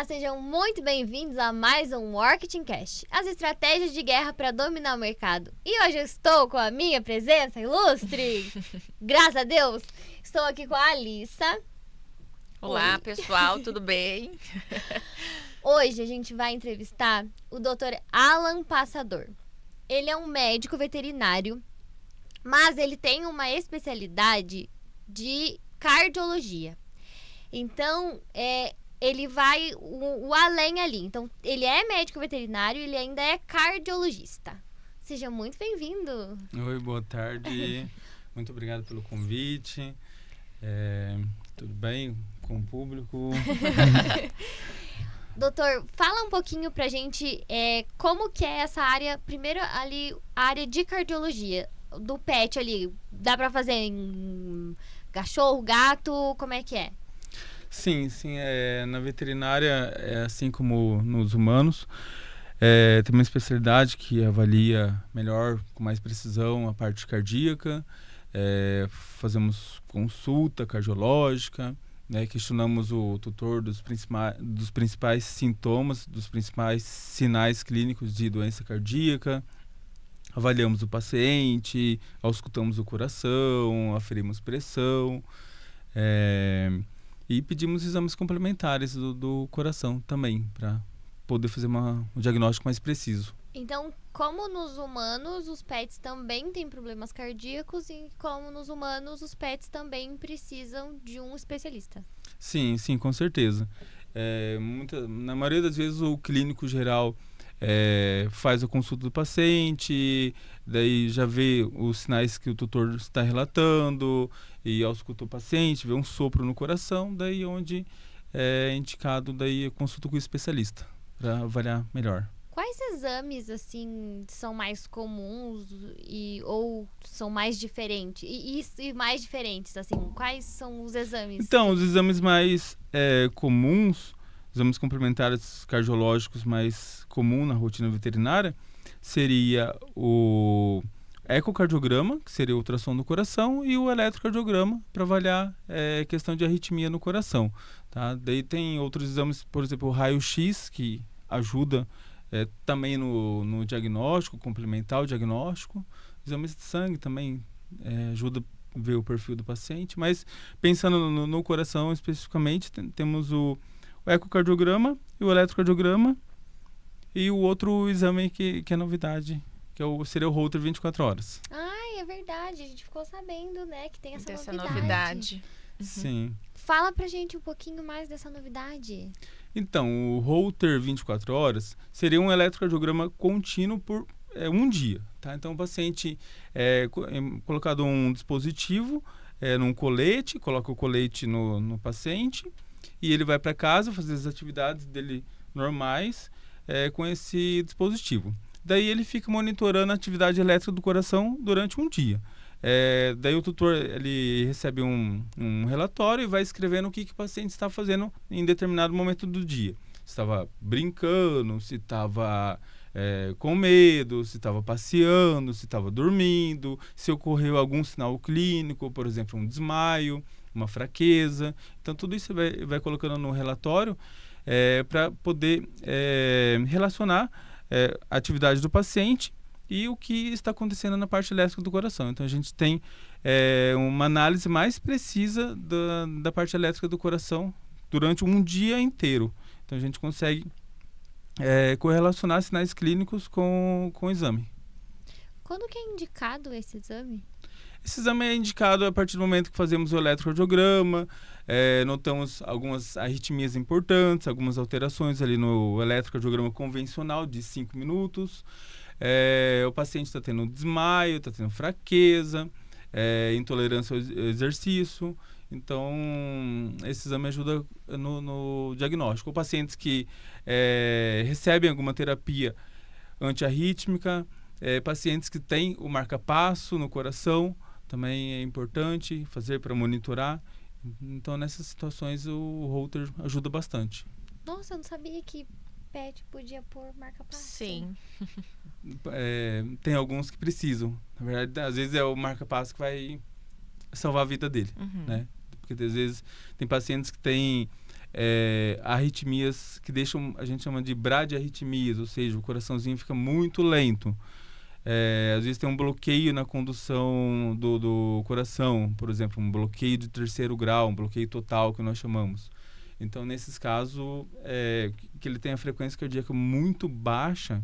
Olá, sejam muito bem-vindos a mais um Marketing Cast, as estratégias de guerra para dominar o mercado. E hoje eu estou com a minha presença ilustre, graças a Deus, estou aqui com a Alissa. Olá, Oi. pessoal, tudo bem? Hoje a gente vai entrevistar o Dr. Alan Passador. Ele é um médico veterinário, mas ele tem uma especialidade de cardiologia. Então, ele vai o além ali. Então, ele é médico veterinário e ele ainda é cardiologista. Seja muito bem-vindo. Oi, boa tarde. Muito obrigado pelo convite. Tudo bem com o público? Doutor, fala um pouquinho pra gente como que é essa área, primeiro ali, a área de cardiologia, do pet ali. Dá pra fazer em cachorro, gato, como é que é? Sim. Na veterinária, assim como nos humanos, tem uma especialidade que avalia melhor, com mais precisão, a parte cardíaca. Fazemos consulta cardiológica, questionamos o tutor dos principais sintomas, dos principais sinais clínicos de doença cardíaca. Avaliamos o paciente, auscultamos o coração, aferimos pressão. E pedimos exames complementares do coração também, para poder fazer um diagnóstico mais preciso. Então, como nos humanos, os pets também têm problemas cardíacos e como nos humanos, os pets também precisam de um especialista. Sim, com certeza. Na maioria das vezes o clínico geral faz a consulta do paciente, daí já vê os sinais que o tutor está relatando e ausculta o paciente, vê um sopro no coração, daí onde é indicado daí a consulta com o especialista para avaliar melhor. Quais exames, assim, são mais comuns ou são mais diferentes? E mais diferentes, assim, quais são os exames? Então, os exames mais comuns, exames complementares cardiológicos mais comuns na rotina veterinária, seria o ecocardiograma, que seria o ultrassom do coração, e o eletrocardiograma, para avaliar questão de arritmia no coração. Tá? Daí tem outros exames, por exemplo, o raio-x, que ajuda também no diagnóstico, complementar o diagnóstico. Exames de sangue também ajuda a ver o perfil do paciente. Mas pensando no coração especificamente, temos o ecocardiograma e o eletrocardiograma e o outro exame que é novidade, que seria o Holter 24 horas. É verdade. A gente ficou sabendo, né, que tem essa novidade. Uhum. Sim. Fala pra gente um pouquinho mais dessa novidade. Então, o Holter 24 horas seria um eletrocardiograma contínuo por um dia. Tá? Então, o paciente é colocado um dispositivo num colete, coloca o colete no paciente e ele vai para casa fazer as atividades dele normais com esse dispositivo. Daí ele fica monitorando a atividade elétrica do coração durante um dia. Daí o tutor ele recebe um relatório e vai escrevendo o que o paciente está fazendo em determinado momento do dia. Se estava brincando, se estava com medo, se estava passeando, se estava dormindo, se ocorreu algum sinal clínico, por exemplo, um desmaio, uma fraqueza. Então tudo isso vai colocando no relatório para poder relacionar a atividade do paciente e o que está acontecendo na parte elétrica do coração. Então, a gente tem uma análise mais precisa da parte elétrica do coração durante um dia inteiro. Então, a gente consegue correlacionar sinais clínicos com o exame. Quando que é indicado esse exame? Esse exame é indicado a partir do momento que fazemos o eletrocardiograma, notamos algumas arritmias importantes, algumas alterações ali no eletrocardiograma convencional de 5 minutos. O paciente está tendo desmaio, está tendo fraqueza, intolerância ao exercício. Então, esse exame ajuda no diagnóstico. Ou pacientes que recebem alguma terapia antiarrítmica, pacientes que têm o marca-passo no coração, também é importante fazer para monitorar. Então, nessas situações, o Holter ajuda bastante. Nossa, eu não sabia que pet podia pôr marca-passo. Sim. Tem alguns que precisam. Na verdade, às vezes é o marca-passo que vai salvar a vida dele, né? Porque às vezes tem pacientes que têm arritmias que deixam, a gente chama de bradiarritmias, ou seja, o coraçãozinho fica muito lento. Às vezes tem um bloqueio na condução do coração, por exemplo, um bloqueio de 3º grau, um bloqueio total que nós chamamos. Então, nesses casos, que ele tem a frequência cardíaca muito baixa,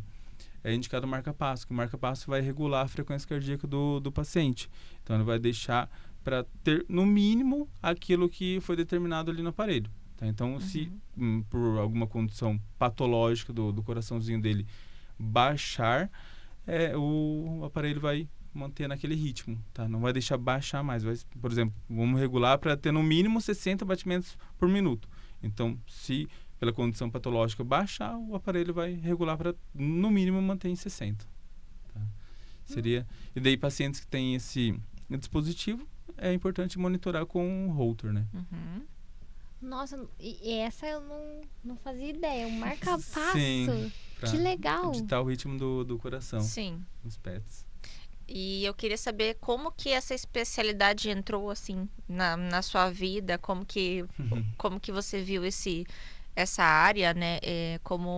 é indicado o marca-passo, que o marca-passo vai regular a frequência cardíaca do paciente. Então, ele vai deixar para ter, no mínimo, aquilo que foi determinado ali no aparelho. Tá? Então, se por alguma condição patológica do coraçãozinho dele baixar, o aparelho vai manter naquele ritmo, tá? Não vai deixar baixar mais. Por exemplo, vamos regular para ter no mínimo 60 batimentos por minuto. Então, se pela condição patológica baixar, o aparelho vai regular para no mínimo manter em 60. Tá? E daí pacientes que têm esse dispositivo, é importante monitorar com o Holter, né? Nossa, e essa eu não fazia ideia. Um marca-passo. Sim, que legal. Digitar o ritmo do coração. Sim. Nos PETs. E eu queria saber como que essa especialidade entrou, assim, na sua vida, como que você viu essa área, né, como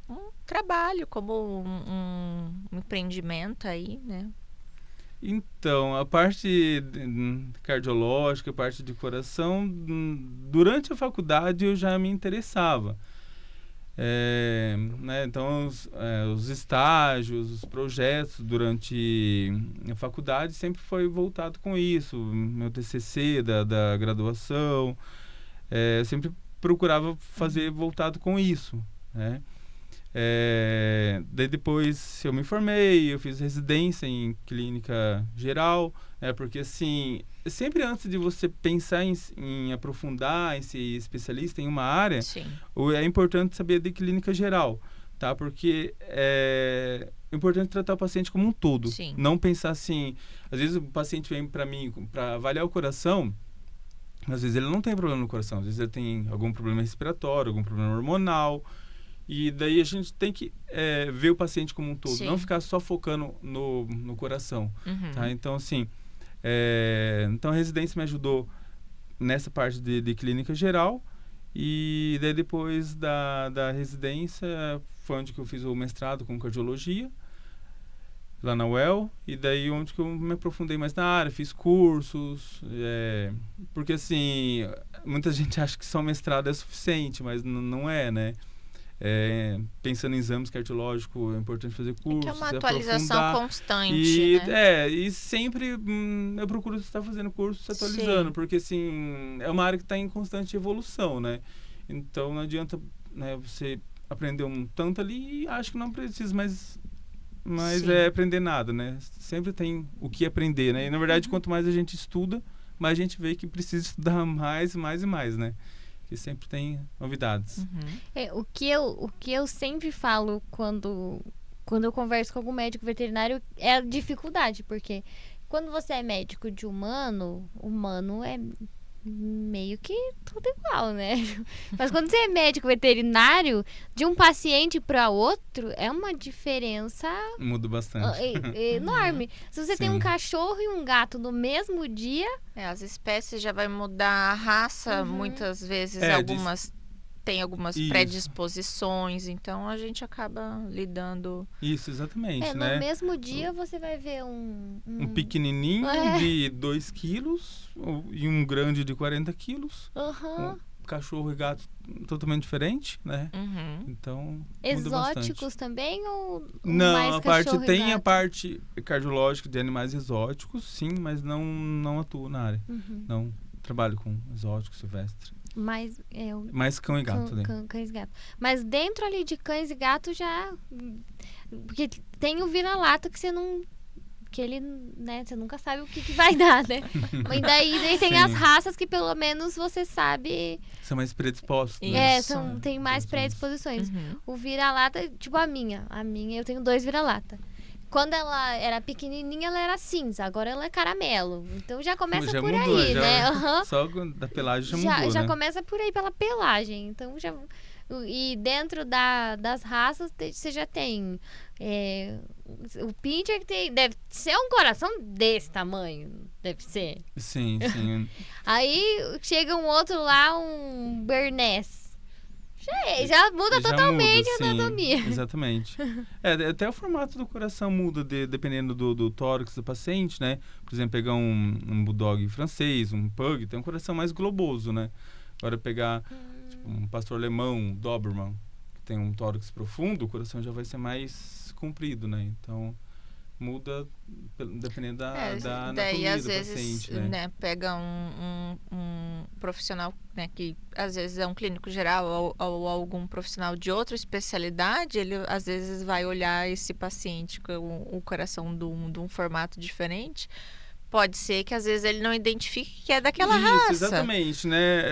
um trabalho, como um empreendimento aí, né? Então, a parte cardiológica, a parte de coração, durante a faculdade eu já me interessava. Né? Então, os estágios, os projetos durante a faculdade sempre foi voltado com isso. Meu TCC da graduação, eu sempre procurava fazer voltado com isso, né? Daí depois eu me formei, eu fiz residência em clínica geral, porque assim, sempre antes de você pensar em aprofundar, em ser especialista em uma área, Sim. É importante saber de clínica geral, tá? Porque é importante tratar o paciente como um todo. Sim. Não pensar assim, às vezes o paciente vem para mim para avaliar o coração, às vezes ele não tem problema no coração, às vezes ele tem algum problema respiratório, algum problema hormonal. E daí a gente tem que ver o paciente como um todo, Sim. não ficar só focando no coração. Tá? Então, assim, então a residência me ajudou nessa parte de clínica geral. E daí depois da residência foi onde que eu fiz o mestrado com cardiologia, lá na UEL. E daí onde que eu me aprofundei mais na área, fiz cursos. Porque assim, muita gente acha que só mestrado é suficiente, mas não é, né? Pensando em exames cardiológicos, é importante fazer cursos. Que é uma atualização aprofundar. constante, né? E sempre eu procuro estar fazendo curso, se atualizando, porque assim, é uma área que está em constante evolução, né? Então não adianta, né, você aprender um tanto ali e acho que não precisa mais aprender nada, né? Sempre tem o que aprender, né? E na verdade, quanto mais a gente estuda, mais a gente vê que precisa estudar mais e mais, né? Que sempre tem novidades. O que eu sempre falo quando eu converso com algum médico veterinário é a dificuldade, porque quando você é médico de humano é meio que tudo igual, né? Mas quando você é médico veterinário, de um paciente para outro, é uma diferença Muda bastante. enorme. Se você tem um cachorro e um gato no mesmo dia... as espécies já vai mudar a raça, muitas vezes tem algumas predisposições, então a gente acaba lidando... Isso, exatamente, né? No mesmo dia você vai ver um pequenininho de 2 quilos e um grande de 40 quilos. Um cachorro e gato totalmente diferente, né? Então, exóticos também ou não, mais a parte tem gato? A parte cardiológica de animais exóticos, sim, mas não atuo na área. Não trabalho com exótico silvestre. Mais cão e gato, né? Cães e gato. Mas dentro ali de cães e gato já... Porque tem o vira-lata que você não... Que ele, né, você nunca sabe o que vai dar, né? E daí tem as raças que pelo menos você sabe... São mais predispostos, né? Tem mais predisposições. O vira-lata, tipo a minha, eu tenho 2 vira-lata. Quando ela era pequenininha, ela era cinza. Agora ela é caramelo. Então já começa por mudou, aí, né? Só da pelagem já mudou, Já né? começa por aí, pela pelagem. Então já E dentro das raças, você já tem... o Pinscher que deve ser um coração desse tamanho, deve ser. Sim, sim. Aí chega um outro lá, um Bernese. Já muda totalmente a anatomia. Exatamente. Até o formato do coração muda dependendo do tórax do paciente, né? Por exemplo, pegar um bulldog francês, um pug, tem um coração mais globoso, né? Agora pegar tipo, um pastor alemão, um Doberman, que tem um tórax profundo, o coração já vai ser mais comprido, né? Então muda dependendo da anatomia daí, às do vezes, paciente, né? Pega um profissional, né, que às vezes é um clínico geral ou algum profissional de outra especialidade, ele às vezes vai olhar esse paciente com o coração de um formato diferente. Pode ser que às vezes ele não identifique que é daquela raça. Exatamente, né?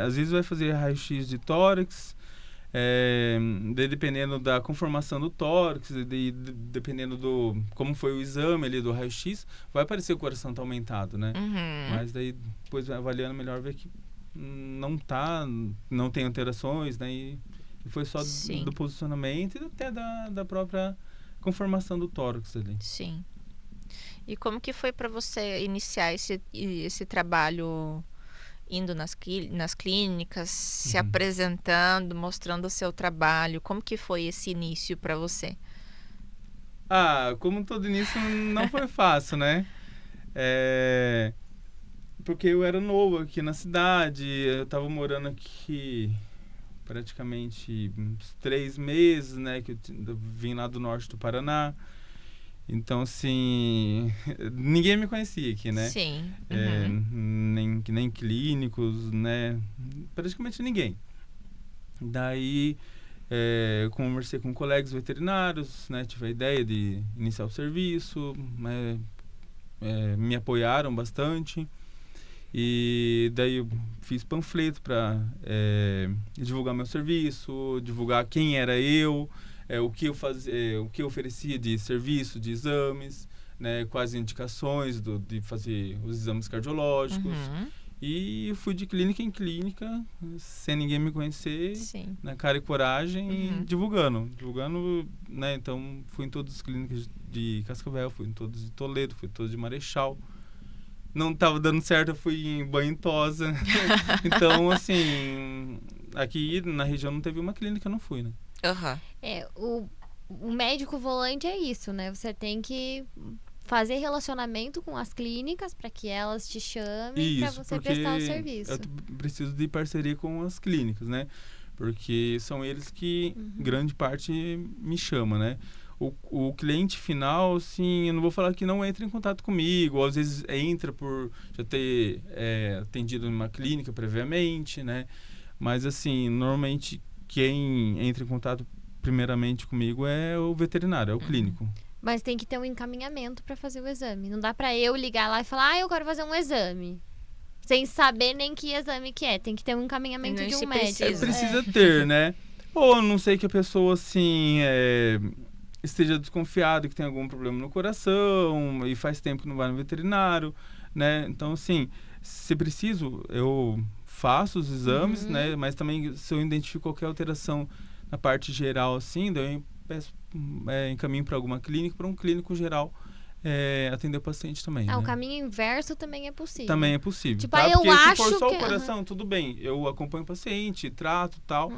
Às vezes vai fazer raio-x de tórax, dependendo da conformação do tórax, dependendo do como foi o exame ali do raio-x, vai aparecer o coração tá aumentado, né? Mas daí depois avaliando melhor ver que não tem alterações, né? E foi só do posicionamento e até da própria conformação do tórax ali. Sim. E como que foi para você iniciar esse trabalho indo nas clínicas, se apresentando, mostrando o seu trabalho? Como que foi esse início para você? Como todo início não foi fácil, né? Porque eu era novo aqui na cidade, eu tava morando aqui praticamente uns 3 meses, né? Que eu vim lá do norte do Paraná. Então, assim, ninguém me conhecia aqui, né? Sim. Nem clínicos, né? Praticamente ninguém. Daí, conversei com colegas veterinários, né? Tive a ideia de iniciar o serviço, né? Me apoiaram bastante. E daí eu fiz panfleto para divulgar meu serviço, divulgar quem era eu, o que eu fazia, o que eu oferecia de serviço, de exames, né, quais indicações de fazer os exames cardiológicos. E fui de clínica em clínica, sem ninguém me conhecer, na cara e coragem, divulgando, né? Então fui em todas as clínicas de Cascavel, fui em todas de Toledo, fui em todas de Marechal. Não estava dando certo, eu fui em Banho-Tosa. Então, assim, aqui na região não teve uma clínica, eu não fui, né? O médico volante é isso, né? Você tem que fazer relacionamento com as clínicas para que elas te chamem para você prestar o serviço. Eu preciso de parceria com as clínicas, né? Porque são eles que, grande parte, me chamam, né? O cliente final, assim, eu não vou falar que não entra em contato comigo, ou às vezes entra por já ter atendido numa clínica previamente, né? Mas, assim, normalmente quem entra em contato primeiramente comigo é o veterinário, é o clínico. Mas tem que ter um encaminhamento para fazer o exame. Não dá para eu ligar lá e falar, eu quero fazer um exame. Sem saber nem que exame que é. Tem que ter um encaminhamento de um médico. Precisa ter, né? Ou a não sei que a pessoa, assim, esteja desconfiada que tem algum problema no coração e faz tempo que não vai no veterinário, né? Então, assim, se preciso, eu faço os exames, né? Mas também, se eu identifico qualquer alteração na parte geral, assim, daí eu peço, encaminho para alguma clínica, para um clínico geral atender o paciente também. O caminho inverso também é possível. Também é possível. Tipo, tá? eu Porque acho se for só que... o coração, tudo bem. Eu acompanho o paciente, trato e tal.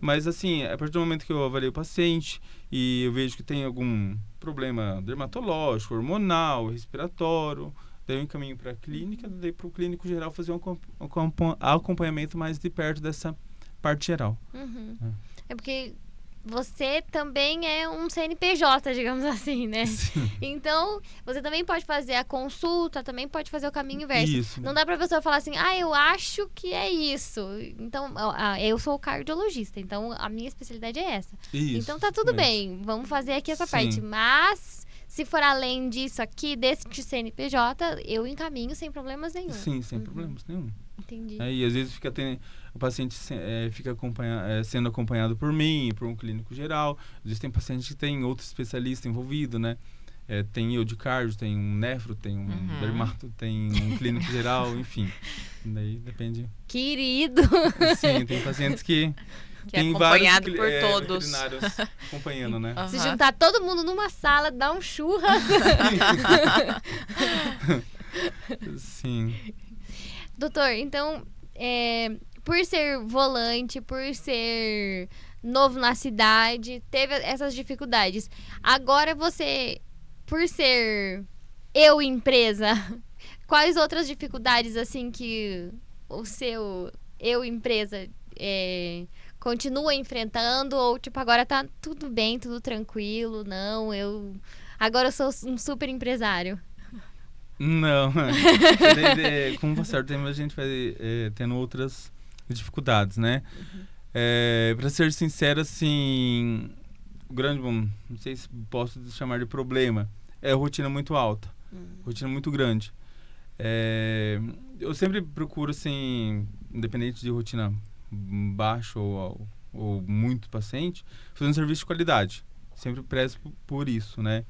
Mas, assim, a partir do momento que eu avalio o paciente e eu vejo que tem algum problema dermatológico, hormonal, respiratório, daí eu encaminho para a clínica, daí para o clínico geral fazer um acompanhamento mais de perto dessa parte geral. É porque você também é um CNPJ, digamos assim, né? Sim. Então, você também pode fazer a consulta, também pode fazer o caminho inverso. Isso, né? Não dá pra pessoa falar assim, eu acho que é isso. Então, eu sou cardiologista, então a minha especialidade é essa. Isso, então tá tudo bem, vamos fazer aqui essa parte. Mas, se for além disso aqui, desse CNPJ, eu encaminho sem problemas nenhum. Sim, sem problemas nenhum. Entendi. E às vezes o paciente fica sendo acompanhado por mim, por um clínico geral. Às vezes tem paciente que tem outro especialista envolvido, né? Tem eu de cardio, tem um nefro, tem um dermato, tem um clínico geral, enfim. Daí depende. Querido! Sim, tem pacientes que Que é tem acompanhado vários por todos. veterinários acompanhando, né? Aham. Se juntar todo mundo numa sala, dá um churras. Sim. Doutor, então, por ser volante, por ser novo na cidade, teve essas dificuldades. Agora você, por ser empresa, quais outras dificuldades, assim, que o seu empresa continua enfrentando? Ou, tipo, agora tá tudo bem, tudo tranquilo? Não, agora eu sou um super empresário. Não. Com o passar do tempo, a gente vai tendo outras dificuldades, né? Pra ser sincero, assim, o grande, não sei se posso chamar de problema, é a rotina muito alta, rotina muito grande. Eu sempre procuro, assim, independente de rotina baixa ou muito paciente, fazer um serviço de qualidade. Sempre prezo por isso, né?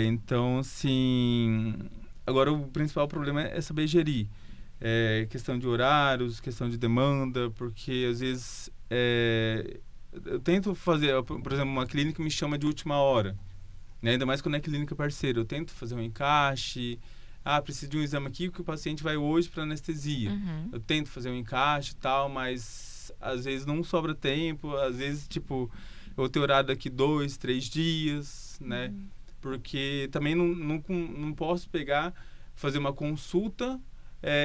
Então, assim, agora o principal problema é saber gerir. Questão de horários, questão de demanda, porque às vezes eu tento fazer, por exemplo, uma clínica me chama de última hora, né? Ainda mais quando é clínica parceira. Eu tento fazer um encaixe, preciso de um exame aqui porque o paciente vai hoje para anestesia. Eu tento fazer um encaixe e tal, mas às vezes não sobra tempo, às vezes, tipo, eu vou ter horário daqui 2, 3 dias, né? Porque também não posso fazer uma consulta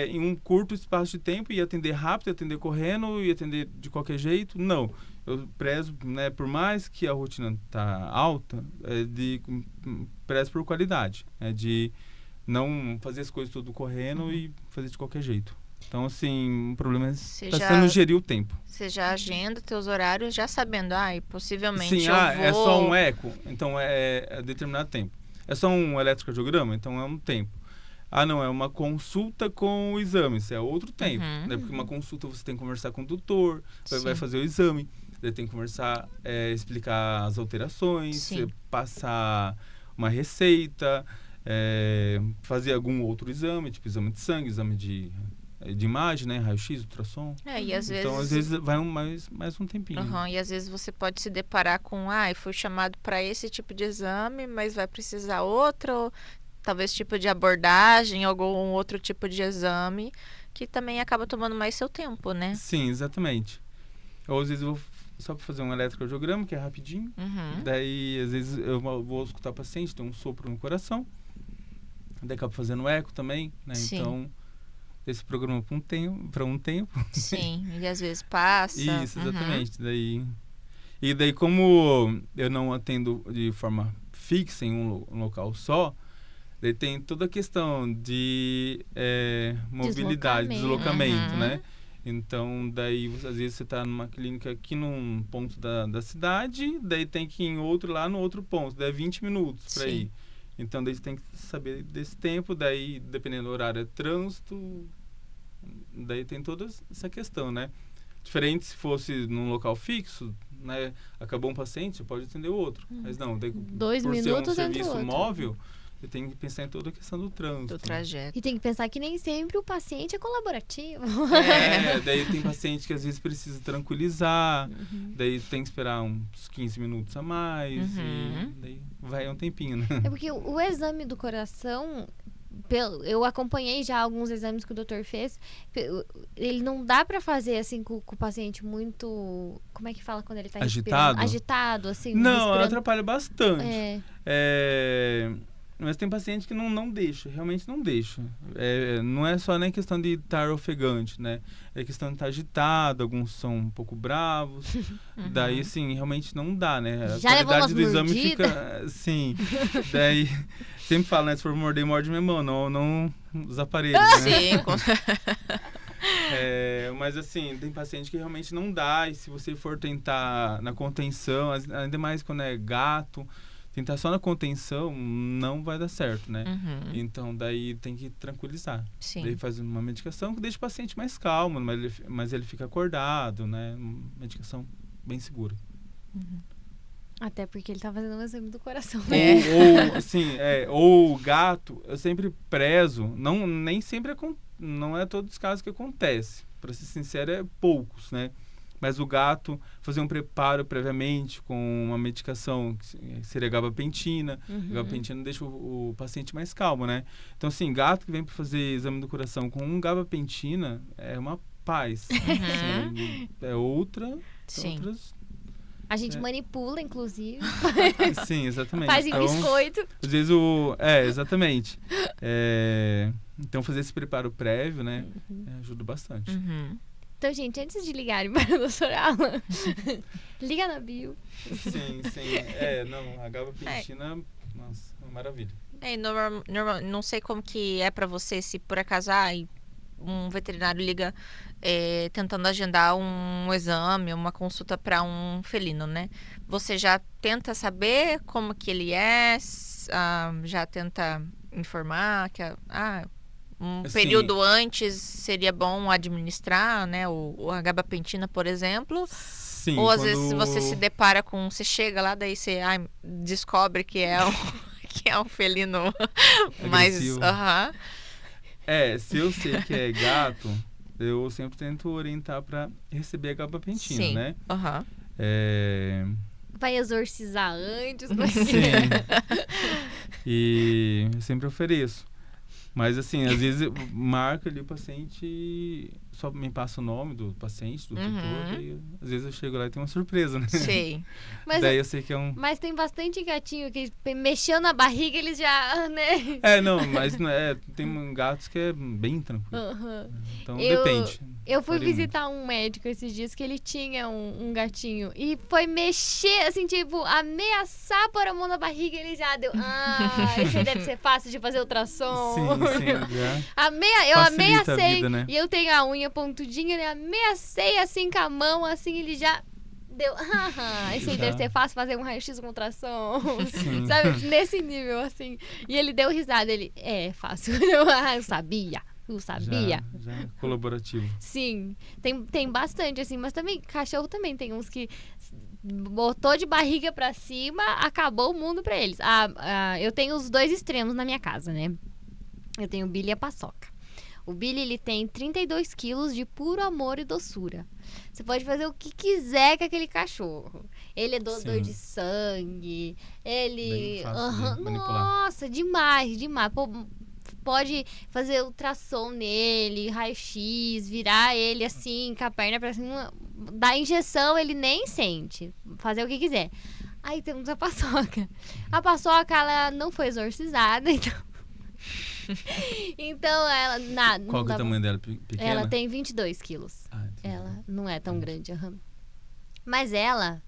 em um curto espaço de tempo e atender rápido, atender correndo e atender de qualquer jeito. Não. Eu prezo, né, por mais que a rotina tá alta, prezo por qualidade, de não fazer as coisas tudo correndo e fazer de qualquer jeito. Então, assim, o problema está sendo gerir o tempo. Você já agenda teus horários já sabendo, possivelmente Sim, eu vou... é só um eco, então é determinado tempo. É só um eletrocardiograma, então é um tempo. Não, é uma consulta com o exame, isso é outro tempo. Né? Porque uma consulta você tem que conversar com o doutor, vai fazer o exame, você tem que conversar, explicar as alterações, passar uma receita, fazer algum outro exame, tipo exame de sangue, exame de imagem, né? Raio-X, ultrassom. E às vezes... Então, às vezes, vai mais um tempinho. E às vezes você pode se deparar com, foi chamado para esse tipo de exame, mas vai precisar outro, talvez tipo de abordagem, algum outro tipo de exame, que também acaba tomando mais seu tempo, né? Sim, exatamente. Ou às vezes eu vou só para fazer um eletrocardiograma, que é rapidinho. Daí, às vezes, eu vou escutar o paciente, tem um sopro no coração. Daí acabo fazendo eco também, né? Sim. Então, esse programa para um tempo. Sim, e às vezes passa. Isso, exatamente. Daí, como eu não atendo de forma fixa em um local só, daí tem toda a questão de mobilidade, deslocamento, né? Então, daí, às vezes, você está numa clínica aqui num ponto da cidade, daí tem que ir em outro lá no outro ponto, daí é 20 minutos para ir. Então, daí você tem que saber desse tempo, daí, dependendo do horário, é trânsito, daí tem toda essa questão, né? Diferente se fosse num local fixo, né? Acabou um paciente, você pode atender o outro. Mas não, daí, 2 por minutos ser um entre serviço outro. móvel, você tem que pensar em toda a questão do trânsito. Do trajeto. E tem que pensar que nem sempre o paciente é colaborativo. Daí tem paciente que às vezes precisa tranquilizar, daí tem que esperar uns 15 minutos a mais, e daí vai um tempinho, né? É porque o exame do coração, eu acompanhei já alguns exames que o doutor fez, ele não dá pra fazer assim com o paciente muito, como é que fala quando ele tá agitado? Agitado, assim. Não, atrapalha bastante. É. Mas tem paciente que não deixa, realmente não deixa. Não é só nem questão de estar ofegante, né? É questão de estar agitado, alguns são um pouco bravos. Daí, assim, realmente não dá, né? A Já levou qualidade umas do exame mordidas? fica... Sim. Daí, sempre falo, né? Se for morder, morde minha mão, não os aparelhos, né? Sim, mas assim, tem paciente que realmente não dá. E se você for tentar na contenção, ainda mais quando é gato... Tentar só na contenção não vai dar certo, né? Então, daí tem que tranquilizar. Sim. Daí faz uma medicação que deixa o paciente mais calmo, mas ele fica acordado, né? Uma medicação bem segura. Até porque ele tá fazendo um exame do coração. Ou o gato, eu sempre prezo, nem sempre não é todos os casos que acontece. Pra ser sincero, é poucos, né? Mas o gato, fazer um preparo previamente com uma medicação, que seria gabapentina. A gabapentina deixa o paciente mais calmo, né? Então, assim, gato que vem para fazer exame do coração com um gabapentina é uma paz. Assim, é outras... A gente manipula, inclusive. Sim, exatamente. Faz em biscoito. Às vezes exatamente. Então, fazer esse preparo prévio, né, ajuda bastante. Então, gente, antes de ligarem para a doutora Alan, liga na bio. Sim. A gabapentina, nossa, é uma maravilha. Não sei como que é para você, se por acaso um veterinário liga tentando agendar um exame, uma consulta para um felino, né? Você já tenta saber como que ele é, já tenta informar que assim, período antes seria bom administrar, né? A gabapentina, por exemplo. Sim. Ou às vezes você se depara com... Você chega lá, daí você descobre que é um felino mais... Se eu sei que é gato, eu sempre tento orientar para receber a gabapentina, né? Vai exorcizar antes. Sim. E eu sempre ofereço. Mas, assim, às vezes marca ali o paciente, só me passa o nome do paciente, do tutor, e às vezes eu chego lá e tem uma surpresa, né? Sim. Daí eu sei que é um... Mas tem bastante gatinho que mexeu na barriga, eles já, né? Mas tem gatos que é bem tranquilo. Então, depende. Eu fui visitar um médico esses dias que ele tinha um gatinho e foi mexer, assim, tipo, ameaçar pôr a mão na barriga e ele já deu. Esse aí deve ser fácil de fazer ultrassom. Sim, Eu ameacei. Vida, né? E eu tenho a unha pontudinha, né? Ameacei assim com a mão, assim, ele já deu. Esse aí deve ser fácil fazer um raio-x com ultrassom. Sabe? Nesse nível, assim. E ele deu risada. Ele, fácil. Eu sabia. Já é colaborativo. Sim, tem bastante, assim, mas também, cachorro também tem uns que botou de barriga pra cima, acabou o mundo pra eles. Eu tenho os dois extremos na minha casa, né? Eu tenho o Billy e a Paçoca. O Billy, ele tem 32 quilos de puro amor e doçura. Você pode fazer o que quiser com aquele cachorro. Ele é doador de sangue, ele... Bem fácil de manipular. Nossa, demais. Pode fazer ultrassom nele, raio-x, virar ele assim, com a perna pra cima, dar injeção, ele nem sente. Fazer o que quiser. Aí temos a Paçoca. A Paçoca, ela não foi exorcizada, então... Então, ela... Qual que é o tamanho dela? Pequena? Ela tem 22 quilos. Ela não é tão grande. Mas ela...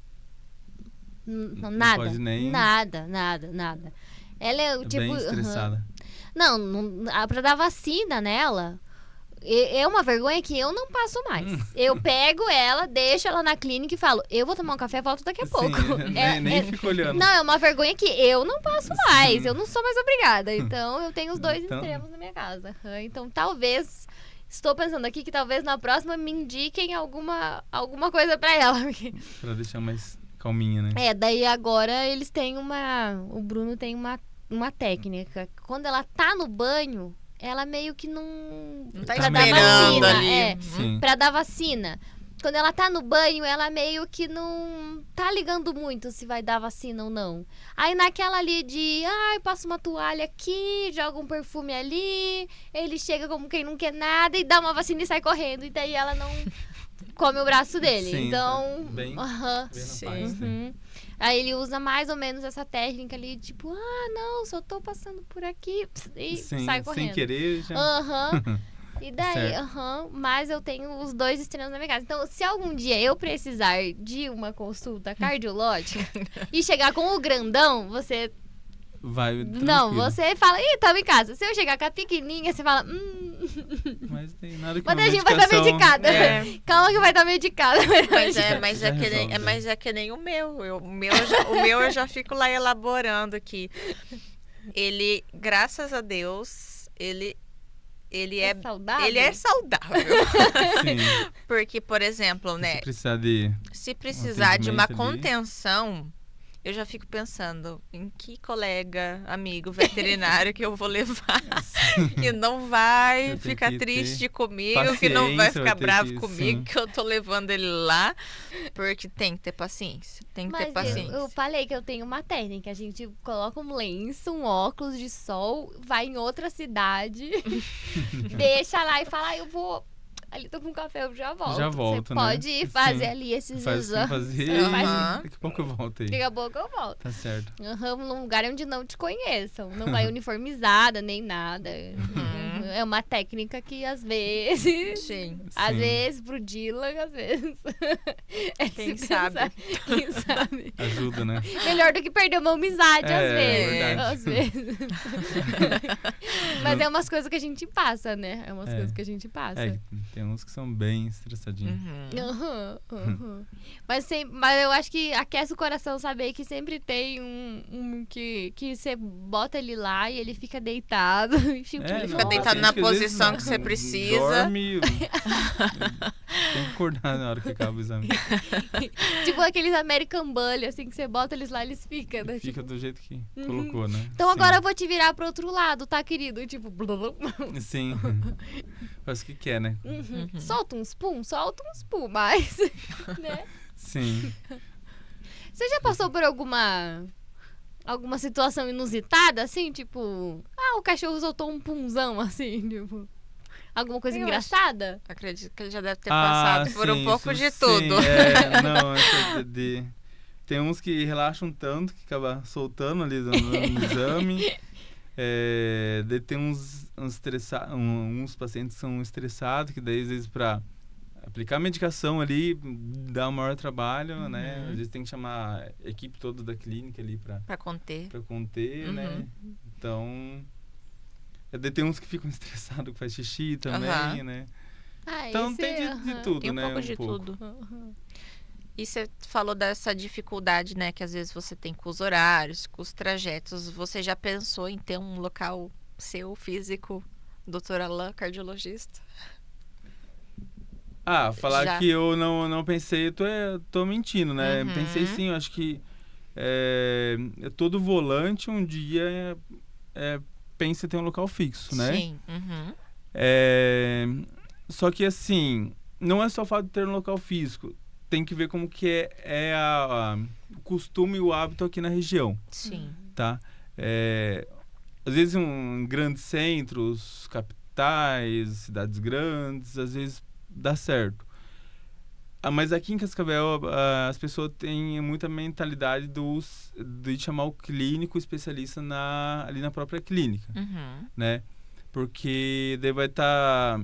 Nada. Pode nem... Nada. Ela é tipo... bem estressada. Não, pra dar vacina nela, é uma vergonha que eu não passo mais. Eu pego ela, deixo ela na clínica e falo, eu vou tomar um café e volto daqui a pouco. Nem fico olhando. Não, é uma vergonha que eu não passo mais. Eu não sou mais obrigada. Então, eu tenho os dois extremos na minha casa. Então, talvez... Estou pensando aqui que talvez na próxima me indiquem alguma coisa pra ela. Pra deixar mais calminha, né? Daí agora eles têm o Bruno tem uma técnica. Quando ela tá no banho, ela meio que não tá pra dar esperando vacina, ali. Pra dar vacina. Quando ela tá no banho, ela meio que não tá ligando muito se vai dar vacina ou não. Aí naquela ali de, passa uma toalha aqui, joga um perfume ali, ele chega como quem não quer nada e dá uma vacina e sai correndo. E daí ela não come o braço dele. Sim, então, bem na paz, né? Aí ele usa mais ou menos essa técnica ali, tipo, não, só tô passando por aqui e sai correndo. Sem querer, já... E daí, mas eu tenho os dois extremos na minha casa. Então, se algum dia eu precisar de uma consulta cardiológica e chegar com o grandão, você... Vai tranquilo. Não, você fala, tamo em casa. Se eu chegar com a pequenininha, você fala, Mas tem nada que mas a gente vai estar medicada. Calma que vai estar medicada. Mas é que nem o meu. O meu eu já fico lá elaborando aqui. Ele, graças a Deus, ele é saudável. Ele é saudável. Sim. Porque, por exemplo, né? Se precisar de uma contenção, Eu já fico pensando em que colega, amigo veterinário que eu vou levar que não vai Vai ter ficar que triste ter comigo, que não vai paciência, ficar vai ter bravo que- comigo, sim. que eu tô levando ele lá, porque tem que ter paciência. Tem que ter Mas paciência. eu falei que eu tenho uma técnica. A gente coloca um lenço, um óculos de sol, vai em outra cidade, deixa lá e fala, eu vou... Ali tô com um café, eu já volto. Já volto, Você né? pode ir fazer Sim. ali esses Faz o que exames. fazer Você faz- Aham. daqui a pouco eu volto aí. Daqui a pouco eu volto. Tá certo. Num lugar onde não te conheçam. Não vai uniformizada, nem nada. Uhum. É uma técnica que às vezes... Sim. Às Sim. vezes pro Dylan, às vezes. É Quem se sabe? pensar. Quem sabe? Ajuda, né? Melhor do que perder uma amizade, às É, vezes. verdade. Às vezes. Mas é umas coisas que a gente passa, né? É umas É. coisas que a gente passa. É, tem uns que são bem estressadinhos. Uhum. Aham, aham. Mas eu acho que aquece o coração saber que sempre tem um que você bota ele lá e ele fica deitado. E fica, É, Ele não, fica deitado na paciente que às vezes posição que você precisa. Dorme. Tem que acordar na hora que acaba o exame. tipo aqueles American Bully, assim, que você bota eles lá e eles ficam, né? Fica Tipo, do jeito que Uhum. colocou, né? então Sim. agora eu vou te virar pro outro lado, tá, querido? Tipo, Sim. Faz o que quer, né? uhum. Solta uns pum, mas, né? Sim. Você já passou por alguma situação inusitada, assim? Tipo, o cachorro soltou um punzão, assim, tipo... Alguma coisa Eu engraçada? Acredito que ele já deve ter passado por um sim, pouco isso de sim. tudo. É, não, tem uns que relaxam tanto que acaba soltando ali no exame. Daí tem uns pacientes que são estressados, que daí às vezes para aplicar a medicação ali dá um maior trabalho, né? Às vezes tem que chamar a equipe toda da clínica ali Pra conter. para conter, né? Então, daí tem uns que ficam estressados, que faz xixi também, Aham. né? Ah, Então esse, tem de aham. tudo, Tem um né? pouco de tudo. E você falou dessa dificuldade, né? Que às vezes você tem com os horários, com os trajetos. Você já pensou em ter um local seu, físico, Dr. Alain, cardiologista? Falar Já. que eu não pensei, eu tô mentindo, né? Uhum. Pensei sim, eu acho que todo volante um dia pensa em ter um local fixo, né? Sim. Uhum. Só que assim, não é só o fato de ter um local físico, tem que ver como que é o costume e o hábito aqui na região, Sim. tá? Às vezes em grandes centros, capitais, cidades grandes, às vezes dá certo. Mas aqui em Cascavel as pessoas têm muita mentalidade de chamar o clínico especialista ali na própria clínica, Uhum. né? Porque daí vai estar,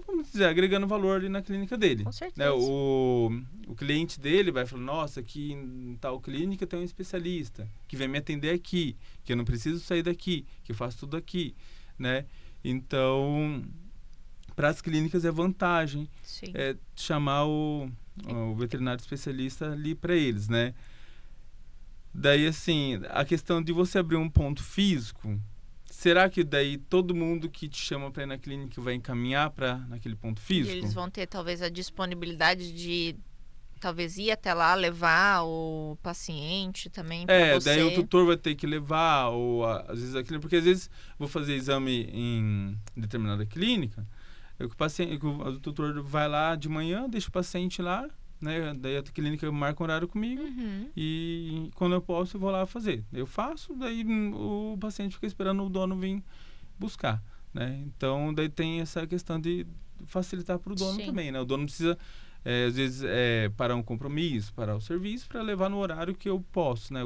vamos dizer, agregando valor ali na clínica dele. Com Né? certeza. O cliente dele vai falar, nossa, aqui em tal clínica tem um especialista que vem me atender aqui, que eu não preciso sair daqui, que eu faço tudo aqui, né? Então, para as clínicas é vantagem Sim. chamar o veterinário especialista ali para eles, né? Daí, assim, a questão de você abrir um ponto físico, será que daí todo mundo que te chama para ir na clínica vai encaminhar para naquele ponto E físico? eles vão ter talvez a disponibilidade de talvez ir até lá levar o paciente também para você. Daí o tutor vai ter que levar, ou às vezes porque às vezes vou fazer exame em determinada clínica, o tutor vai lá de manhã, deixa o paciente lá, né? Daí a clínica marca um horário comigo Uhum. e quando eu posso eu vou lá fazer. Eu faço, daí o paciente fica esperando o dono vir buscar, né? Então daí tem essa questão de facilitar para o dono Sim. também, né? O dono precisa às vezes parar um compromisso, parar o serviço para levar no horário que eu posso, né?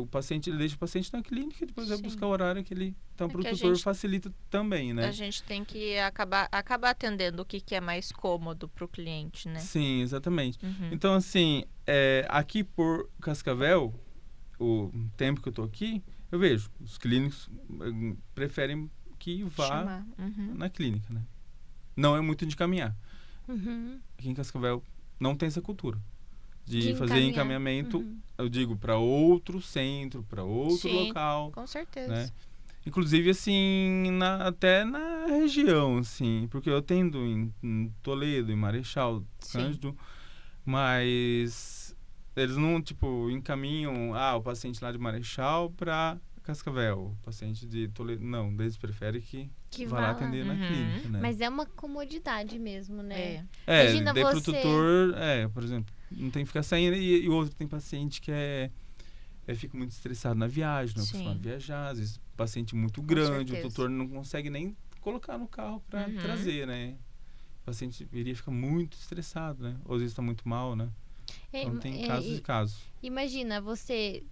Ele deixa o paciente na clínica e depois vai Sim. buscar o horário que ele... Então, para o que a tutor gente- facilita também, né? A gente tem que acabar atendendo o que é mais cômodo para o cliente, né? Sim, exatamente. Uhum. Então, assim, aqui por Cascavel, o tempo que eu tô aqui, eu vejo, os clínicos preferem que vá Chamar. Uhum. na clínica, né? Não é muito de caminhar. Uhum. Aqui em Cascavel não tem essa cultura de De fazer encaminhar. encaminhamento, Uhum. eu digo, para outro centro, para outro Sim. local, Com certeza. né? Inclusive, assim, até na região, assim, porque eu atendo em Toledo, em Marechal Sim. Cândido, mas Eles não, tipo, encaminham o paciente lá de Marechal para Cascavel, o paciente de Toledo. Não, eles preferem que vá lá atender na clínica, né? Mas é uma comodidade mesmo, né? É. Imagina daí pro você- tutor, por exemplo, não tem que ficar saindo. E o outro tem paciente que fica muito estressado na viagem, não Sim. costuma viajar, às vezes paciente muito grande, certeza. o tutor não consegue nem colocar no carro para trazer, né? O paciente iria ficar muito estressado, né? Ou às vezes está muito mal, né? Então tem casos e casos. Imagina, você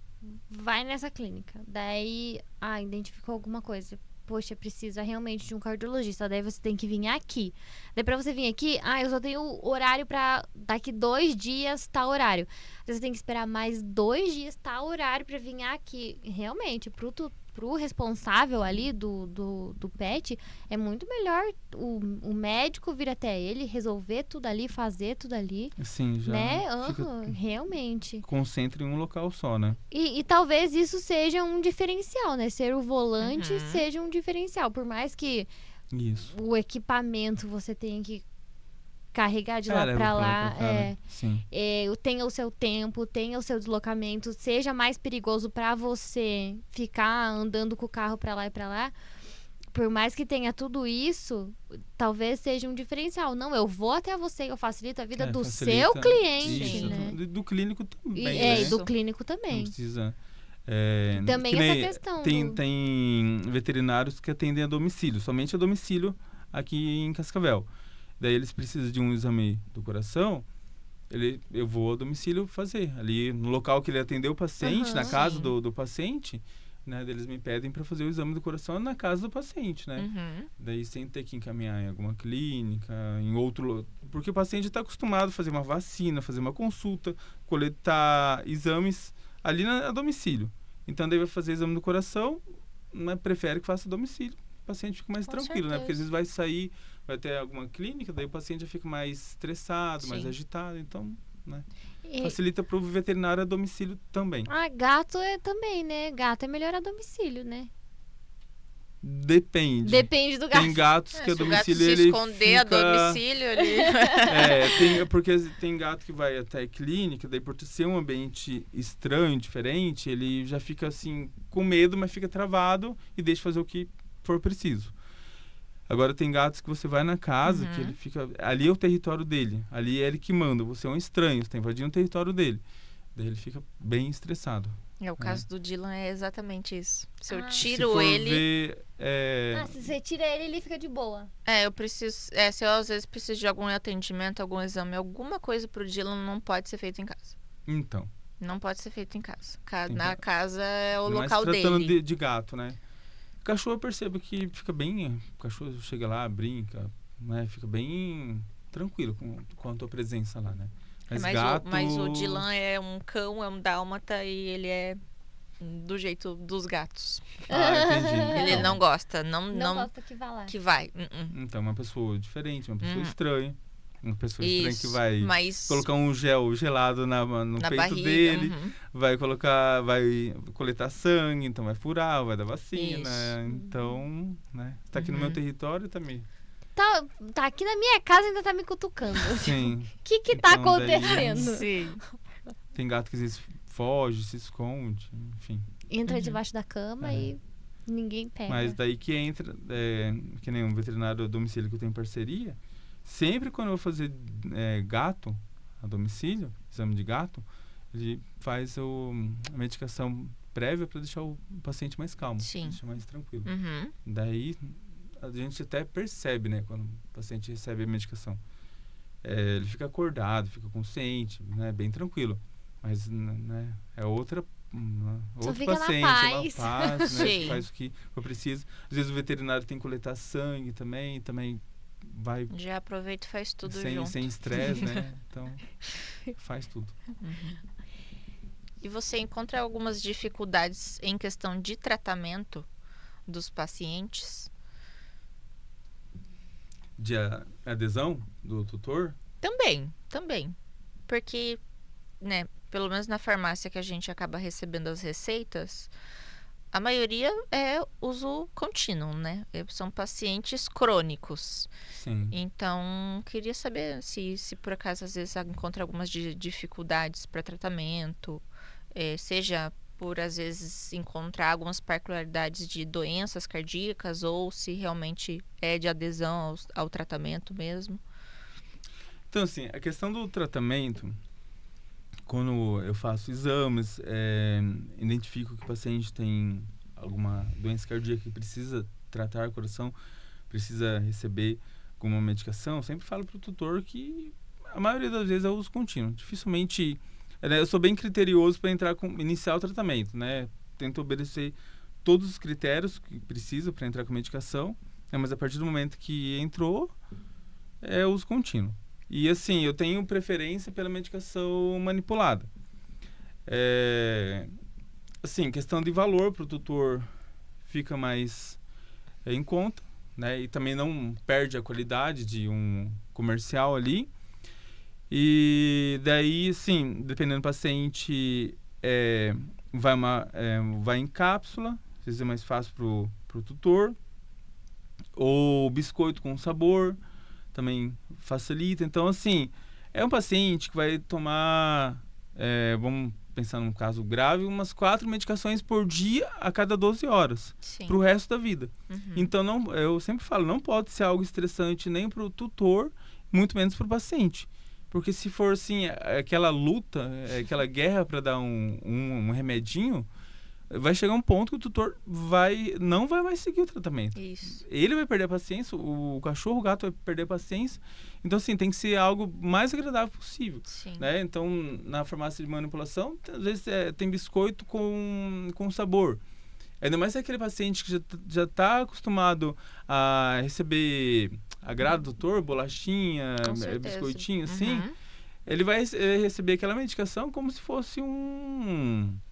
vai nessa clínica, daí, identificou alguma coisa. Poxa, precisa realmente de um cardiologista. Daí você tem que vir aqui. Daí pra você vir aqui, eu só tenho horário pra daqui 2 dias, tal horário. Daí você tem que esperar mais 2 dias, tal horário pra vir aqui. Realmente, pro responsável ali do pet, é muito melhor o médico vir até ele, resolver tudo ali, fazer tudo ali. Sim, já Né? fica, Realmente. concentra em um local só, né? E talvez isso seja um diferencial, né? Ser o volante seja um diferencial. Por mais que Isso. o equipamento você tenha que carregar de lá leva pra pra lá, pra cá, né? Sim. tenha o seu tempo, tenha o seu deslocamento, seja mais perigoso pra você ficar andando com o carro pra lá e pra lá. Por mais que tenha tudo isso, talvez seja um diferencial. Não, eu vou até você, eu facilito a vida do Facilita seu cliente, isso, né? do clínico também, E né? do clínico Não também. precisa... Também que nem essa questão tem veterinários que atendem a domicílio, somente a domicílio aqui em Cascavel. Daí eles precisam de um exame do coração, eu vou ao domicílio fazer. Ali no local que ele atendeu o paciente, na casa do paciente, né? Daí eles me pedem para fazer o exame do coração na casa do paciente, né? Daí sem ter que encaminhar em alguma clínica, em outro... Porque o paciente está acostumado a fazer uma vacina, fazer uma consulta, coletar exames ali a domicílio. Então daí vai fazer exame do coração, mas prefere que faça a domicílio. O paciente fica mais tranquilo, né? Porque às vezes vai sair, vai ter alguma clínica, daí o paciente já fica mais estressado, mais agitado, então, né? Facilita para o veterinário a domicílio também. Gato também, né? Gato é melhor a domicílio, né? Depende. Depende do gato. Tem gatos que a Se o gato domicílio se ele esconder a domicílio, ele... porque tem gato que vai até clínica, daí por ser um ambiente estranho, diferente, ele já fica assim, com medo, mas fica travado e deixa fazer o que for preciso. Agora tem gatos que você vai na casa, que ele fica... Ali é o território dele, ali é ele que manda, você é um estranho, você está invadindo o território dele. Daí ele fica bem estressado. O caso do Dylan é exatamente isso. Se eu Se tiro for ele... ver, se você tira ele fica de boa. eu preciso... se eu às vezes preciso de algum atendimento, algum exame, alguma coisa pro Dylan não pode ser feito em casa. Então. Não pode ser feito em casa. Na casa é o Mas local tratando dele. de gato, né? Cachorro eu percebo que fica bem... O cachorro chega lá, brinca, né? Fica bem tranquilo com a tua presença lá, né? Mas o Dylan é um cão, é um dálmata e ele é do jeito dos gatos. Entendi. Ele Então, não gosta, Não gosta que vá lá. que vai. Então, uma pessoa diferente, uma pessoa estranha. Uma pessoa Isso, estranha que vai mas colocar um gel gelado no na peito barriga, dele, vai coletar sangue, então vai furar, vai dar vacina. Isso. Então, né? Tá aqui no meu território também. Tá aqui na minha casa e ainda tá me cutucando. Sim. O que tá Então, daí- acontecendo? Sim. Tem gato que às vezes foge, se esconde, enfim. Entra debaixo da cama e ninguém pega. Mas daí que entra, que nem um veterinário a domicílio que eu tenho parceria, sempre quando eu vou fazer gato a domicílio, exame de gato, ele faz a medicação prévia para deixar o paciente mais calmo, Sim. deixar mais tranquilo. Daí a gente até percebe, né, quando o paciente recebe a medicação. Ele fica acordado, fica consciente, né, bem tranquilo. Mas, né, é outro fica na paciente, paz. uma paz, né, Sim. faz o que eu preciso. Às vezes o veterinário tem que coletar sangue também vai Já aproveita e faz tudo sem junto. estresse, né? Então, faz tudo. E você encontra algumas dificuldades em questão de tratamento dos pacientes? De adesão do tutor? Também. Porque, né, pelo menos na farmácia que a gente acaba recebendo as receitas, a maioria é uso contínuo, né? São pacientes crônicos. Sim. Então, queria saber se por acaso às vezes encontra algumas dificuldades para tratamento, seja por às vezes encontrar algumas particularidades de doenças cardíacas ou se realmente é de adesão ao tratamento mesmo. Então, assim, a questão do tratamento, quando eu faço exames, identifico que o paciente tem alguma doença cardíaca que precisa tratar o coração, precisa receber alguma medicação, eu sempre falo para o tutor que a maioria das vezes é uso contínuo. Dificilmente, eu sou bem criterioso para iniciar o tratamento, né? Tento obedecer todos os critérios que precisa para entrar com medicação, mas a partir do momento que entrou, é uso contínuo. E assim, eu tenho preferência pela medicação manipulada. Assim, questão de valor para o tutor fica mais em conta, né? E também não perde a qualidade de um comercial ali. E daí, assim, dependendo do paciente, vai em cápsula, às vezes é mais fácil pro tutor. Ou biscoito com sabor, também facilita. Então, assim, é um paciente que vai tomar, vamos pensar num caso grave, umas 4 medicações por dia a cada 12 horas, para o resto da vida. Então, eu sempre falo, não pode ser algo estressante nem para o tutor, muito menos para o paciente. Porque se for, assim, aquela luta, aquela guerra para dar um remedinho, vai chegar um ponto que o tutor não vai mais seguir o tratamento. Isso. Ele vai perder a paciência, o cachorro, o gato vai perder a paciência. Então, assim, tem que ser algo mais agradável possível. Sim. Né? Então, na farmácia de manipulação, às vezes tem biscoito com sabor. Ainda mais se é aquele paciente que já está acostumado a receber agrado do doutor, bolachinha, biscoitinho, assim. Ele vai receber aquela medicação como se fosse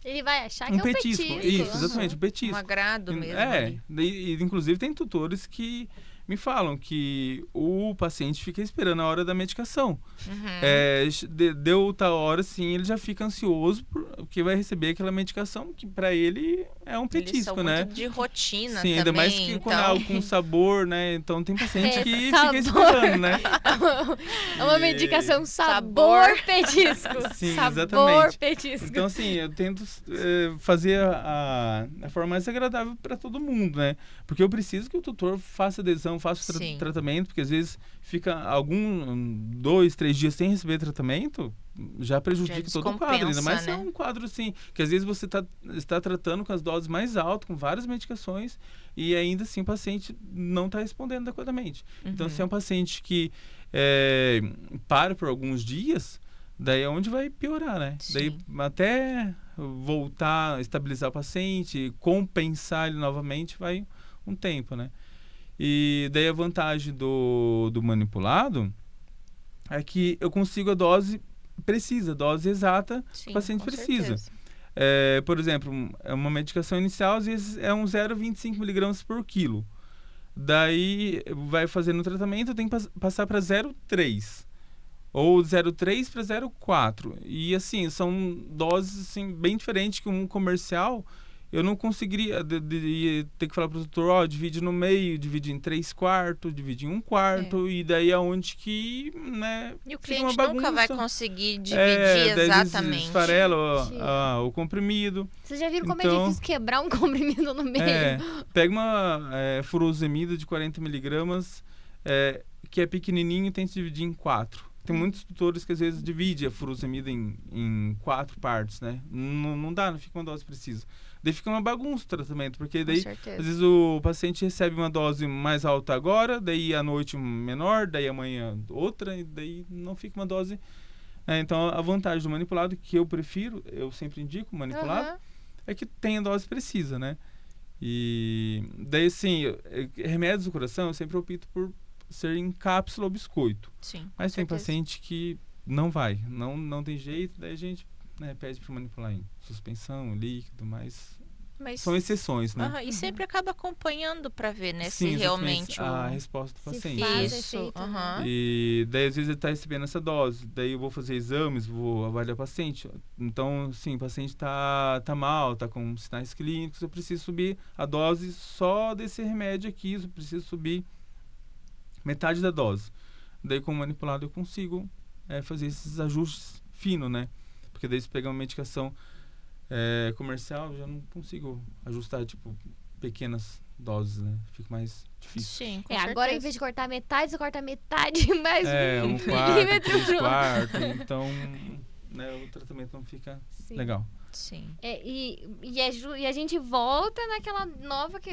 Ele vai achar que um é um petisco. petisco. Isso, exatamente, um petisco. Um agrado mesmo. Inclusive tem tutores que me falam que o paciente fica esperando a hora da medicação. Deu tal hora, sim, ele já fica ansioso porque vai receber aquela medicação que para ele é um petisco, eles são né? Muito de rotina sim, também. Ainda mais que quando é algo com sabor, né? Então tem paciente que sabor. fica esperando, né? É uma medicação sabor petisco. Sim, sabor exatamente. petisco. Então, assim, eu tento fazer a forma mais agradável para todo mundo, né? Porque eu preciso que o tutor faça adesão, faça o tratamento, porque às vezes fica 2, 3 dias sem receber tratamento, já prejudica todo o quadro. Ainda mais se é um quadro assim, que às vezes você está tratando com as doses mais altas, com várias medicações, e ainda assim o paciente não está respondendo adequadamente. Então, se é um paciente que para por alguns dias, daí é onde vai piorar, né? Sim. Daí até voltar, estabilizar o paciente, compensar ele novamente, vai um tempo, né? E daí a vantagem do manipulado é que eu consigo a dose precisa, a dose exata que o paciente precisa. Por exemplo, uma medicação inicial às vezes é 0,25 miligramas por quilo. Daí vai fazendo o tratamento, tem que passar para 0,3 ou 0,3 para 0,4. E assim, são doses assim, bem diferentes que um comercial. Eu não conseguiria ter que falar para o doutor, divide no meio, divide em 3/4, divide em 1/4, e daí é onde que, né, e o cliente nunca vai conseguir dividir daí exatamente. Esfarela o comprimido. Vocês já viram como é difícil quebrar um comprimido no meio? Pega uma furosemida de 40 miligramas, que é pequenininho, e tenta dividir em 4. Tem muitos tutores que às vezes dividem a furosemida em 4 partes, né? Não dá, não fica uma dose precisa. Daí fica uma bagunça o tratamento, porque daí às vezes o paciente recebe uma dose mais alta agora, daí à noite menor, daí amanhã outra, e daí não fica uma dose. Então a vantagem do manipulado, que eu prefiro, eu sempre indico manipulado, é que tem a dose precisa, né? E daí assim, remédios do coração eu sempre opto por ser em cápsula ou biscoito. Sim, mas tem paciente que não vai, não tem jeito, daí a gente pede para manipular em suspensão, líquido, mas Mas são exceções, né? E sempre acaba acompanhando para ver, né? Sim, se realmente a resposta do se paciente. faz Isso. efeito, né? aham. E daí, às vezes, ele está recebendo essa dose. Daí eu vou fazer exames, vou avaliar o paciente. Então, sim, o paciente tá mal, tá com sinais clínicos. Eu preciso subir a dose só desse remédio aqui. Eu preciso subir metade da dose. Daí, com o manipulado, eu consigo fazer esses ajustes finos, né? Porque daí, se pegar uma medicação comercial, eu já não consigo ajustar, tipo, pequenas doses, né? Fica mais difícil. Sim, com Agora em certeza. vez de cortar metade, você corta metade mais Um um quarto, milímetro 3 pro- quartos. Então, né, o tratamento não fica Sim. legal. Sim. E a gente volta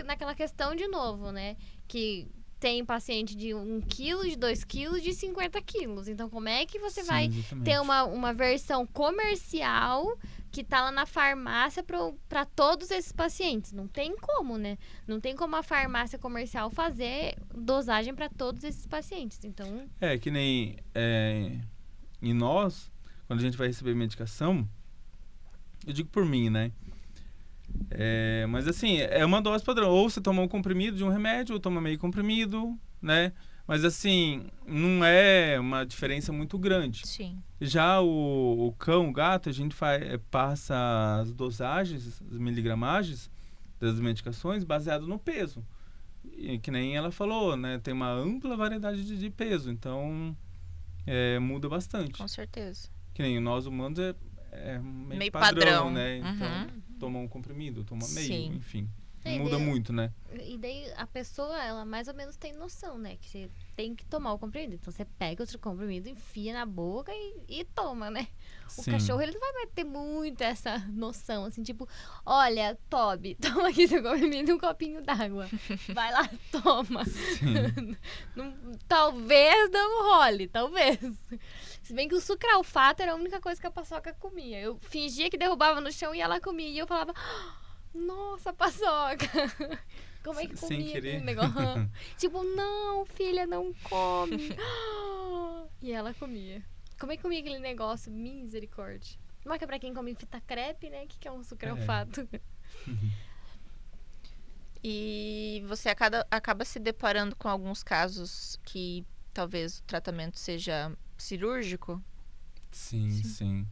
naquela questão de novo, né? Que tem paciente de 1 quilo, de 2 quilos, de 50 quilos. Então, como é que você Sim, vai exatamente. ter uma versão comercial que tá lá na farmácia para todos esses pacientes? Não tem como, né? Não tem como a farmácia comercial fazer dosagem para todos esses pacientes. Então, Que nem em nós, quando a gente vai receber medicação, eu digo por mim, né? Mas assim, é uma dose padrão. Ou você toma um comprimido de um remédio, ou toma meio comprimido, né? Mas assim, não é uma diferença muito grande. Sim. Já o cão, o gato, a gente passa as dosagens, as miligramagens das medicações baseado no peso. E, que nem ela falou, né? Tem uma ampla variedade de peso, então muda bastante. Com certeza. Que nem nós humanos é meio padrão. né? Então, Uhum. toma um comprimido, toma meio, Sim. enfim. É, Muda daí- muito, né? E daí a pessoa, ela mais ou menos tem noção, né? Que você tem que tomar o comprimido. Então você pega outro comprimido, enfia na boca e toma, né? O Sim. cachorro, ele não vai ter muito essa noção, assim, tipo, olha, Toby, toma aqui seu comprimido e um copinho d'água. Vai lá, toma. Sim. Talvez não role, talvez. Se bem que o sucralfato era a única coisa que a paçoca comia. Eu fingia que derrubava no chão e ela comia. E eu falava, nossa, paçoca. Como é que Sem comia querer. aquele negócio? Tipo, não, filha, não come. E ela comia. Como é que comia aquele negócio? Misericórdia. Não é que é pra quem come fita crepe, né? O que é um sucralfato? E você acaba se deparando com alguns casos que talvez o tratamento seja cirúrgico? Sim.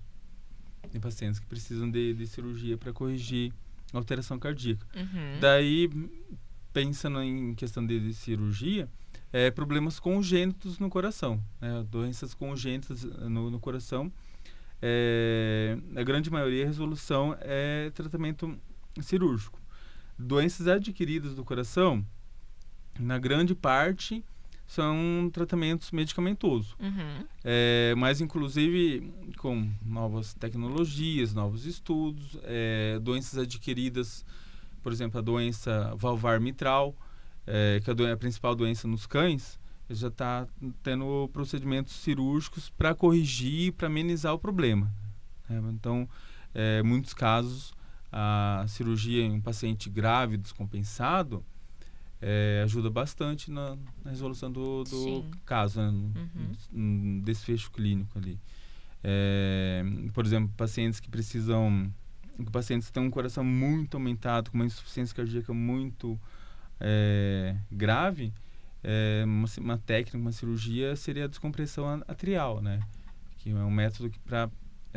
Tem pacientes que precisam de cirurgia para corrigir a alteração cardíaca. Uhum. Daí, pensando em questão de cirurgia, problemas congênitos no coração, né? Doenças congênitas no coração. A grande maioria, a resolução é tratamento cirúrgico. Doenças adquiridas do coração, na grande parte, são tratamentos medicamentosos. Uhum. Mas, inclusive, com novas tecnologias, novos estudos, doenças adquiridas, por exemplo, a doença valvar mitral, que é a principal doença nos cães, já está tendo procedimentos cirúrgicos para corrigir, para amenizar o problema. Então, em muitos casos, a cirurgia em um paciente grave, descompensado, ajuda bastante na resolução do Sim. caso, né? Uhum. No desfecho clínico ali. Por exemplo, pacientes que têm um coração muito aumentado, com uma insuficiência cardíaca muito grave, uma técnica, uma cirurgia seria a descompressão atrial, né? Que é um método que para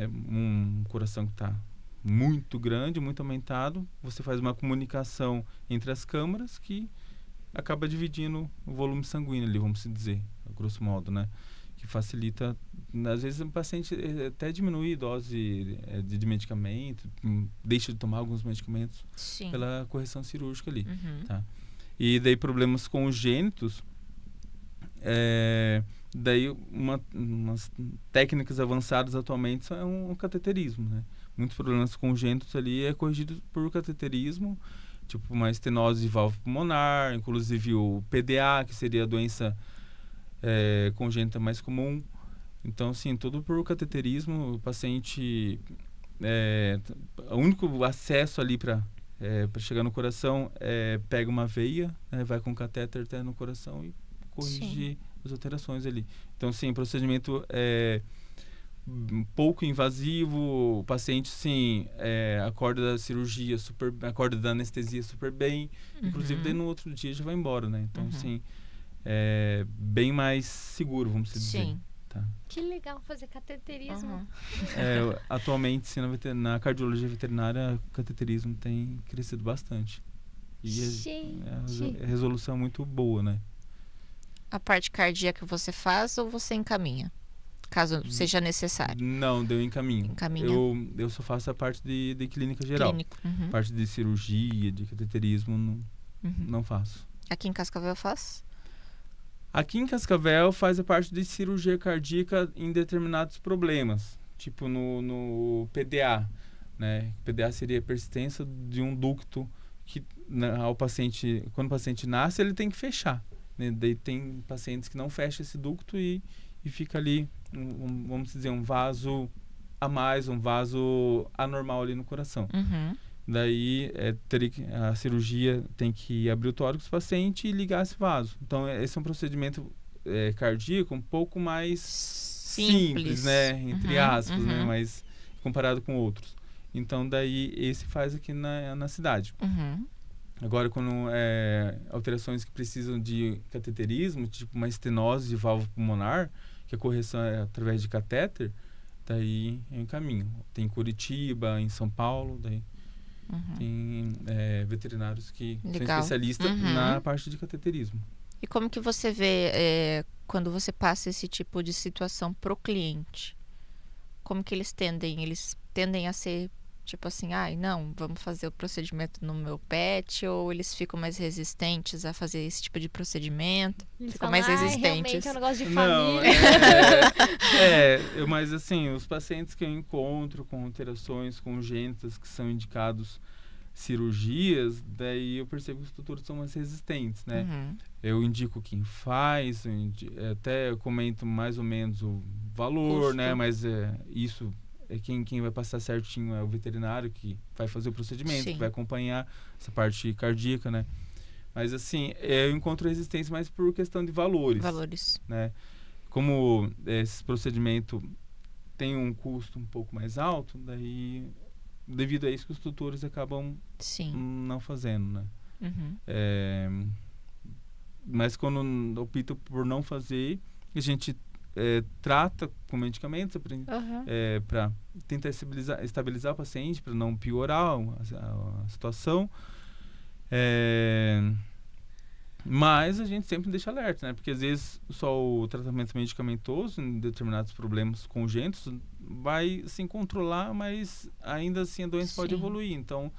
um coração que está muito grande, muito aumentado, você faz uma comunicação entre as câmaras que acaba dividindo o volume sanguíneo ali, vamos dizer, a grosso modo, né? Que facilita, às vezes o paciente até diminui a dose de medicamento, deixa de tomar alguns medicamentos Sim. pela correção cirúrgica ali, Uhum. tá? E daí problemas congênitos, daí umas técnicas avançadas atualmente são o cateterismo, né? Muitos problemas congênitos ali é corrigido por cateterismo, tipo uma estenose de válvula pulmonar, inclusive o PDA, que seria a doença congênita mais comum. Então, assim, tudo por cateterismo, o paciente, o único acesso ali para chegar no coração pega uma veia, né, vai com o catéter até no coração e corrige as alterações ali. Então, sim, procedimento pouco invasivo, o paciente, sim, acorda da cirurgia, acorda da anestesia super bem, inclusive daí no outro dia já vai embora, né? Então, sim, é bem mais seguro, vamos dizer. Sim. Tá. Que legal fazer cateterismo. Atualmente, sim, na cardiologia veterinária, o cateterismo tem crescido bastante. E a resolução é muito boa, né? A parte cardíaca você faz ou você encaminha? Caso seja necessário. Não, eu encaminho. Encaminha. Eu só faço a parte de clínica geral. Clínico. Parte de cirurgia, de cateterismo, não faço. Aqui em Cascavel faz? Aqui em Cascavel faz a parte de cirurgia cardíaca em determinados problemas, tipo no PDA, né? PDA seria a persistência de um ducto que ao paciente, quando o paciente nasce, ele tem que fechar, né? Daí tem pacientes que não fecham esse ducto e fica ali, vamos dizer, um vaso a mais, um vaso anormal ali no coração. Daí a cirurgia tem que abrir o tórax do paciente e ligar esse vaso. Então esse é um procedimento cardíaco um pouco mais simples, né? Entre aspas, né? Mas comparado com outros. Então daí esse faz aqui na cidade. Agora quando alterações que precisam de cateterismo, tipo uma estenose de válvula pulmonar, que a correção é através de catéter, daí é um caminho. Tem em Curitiba, em São Paulo, daí tem veterinários que são especialistas na parte de cateterismo. E como que você vê quando você passa esse tipo de situação pro cliente? Como que eles tendem? Eles tendem a ser tipo assim, não, vamos fazer o procedimento no meu pet, ou eles ficam mais resistentes a fazer esse tipo de procedimento? Eles ficam falam, mais resistentes? Realmente é um negócio de Não, família. mas assim, os pacientes que eu encontro com alterações congênitas que são indicados cirurgias, daí eu percebo que os tutores são mais resistentes, né? Eu indico quem faz, até eu comento mais ou menos o valor, custo, né? Mas isso quem vai passar certinho é o veterinário que vai fazer o procedimento, que vai acompanhar essa parte cardíaca, né? Mas assim, eu encontro resistência mais por questão de valores, né? Como esse procedimento tem um custo um pouco mais alto, daí devido a isso que os tutores acabam não fazendo, né? Mas quando optam por não fazer, a gente trata com medicamentos para tentar estabilizar o paciente, para não piorar a situação. Mas a gente sempre deixa alerta, né? Porque às vezes só o tratamento medicamentoso em determinados problemas congênitos vai se controlar, mas ainda assim a doença pode evoluir. Então,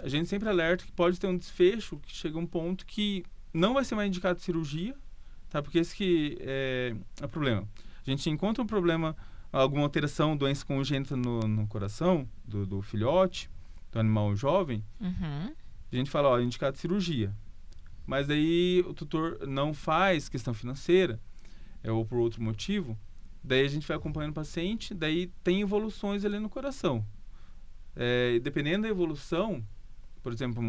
a gente sempre alerta que pode ter um desfecho que chega a um ponto que não vai ser mais indicado cirurgia, tá? Porque esse que é o problema. A gente encontra um problema, alguma alteração, doença congênita no coração do filhote, do animal jovem, a gente fala, é indicado cirurgia. Mas daí o tutor não faz questão financeira, ou por outro motivo, daí a gente vai acompanhando o paciente, daí tem evoluções ali no coração. Dependendo da evolução, por exemplo,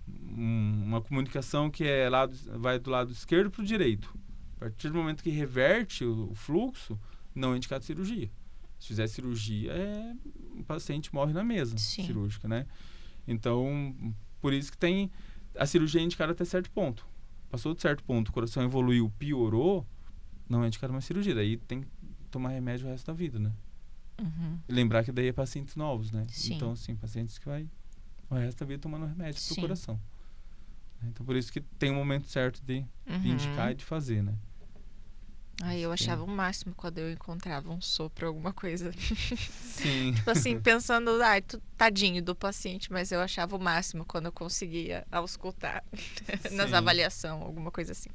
uma comunicação que vai do lado esquerdo para o direito. A partir do momento que reverte o fluxo, não é indicado cirurgia. Se fizer cirurgia, o paciente morre na mesa cirúrgica, né? Então, por isso que tem a cirurgia é indicada até certo ponto. Passou de certo ponto, o coração evoluiu, piorou, não é indicada uma cirurgia. Daí tem que tomar remédio o resto da vida, né? E lembrar que daí é pacientes novos, né? Então, assim, pacientes que vai o resto da vida tomando remédio pro coração. Então, por isso que tem um momento certo de indicar e de fazer, né? Eu achava o máximo quando eu encontrava um sopro, alguma coisa. Sim. Tipo assim, pensando, tadinho do paciente, mas eu achava o máximo quando eu conseguia auscultar nas avaliações, alguma coisa assim.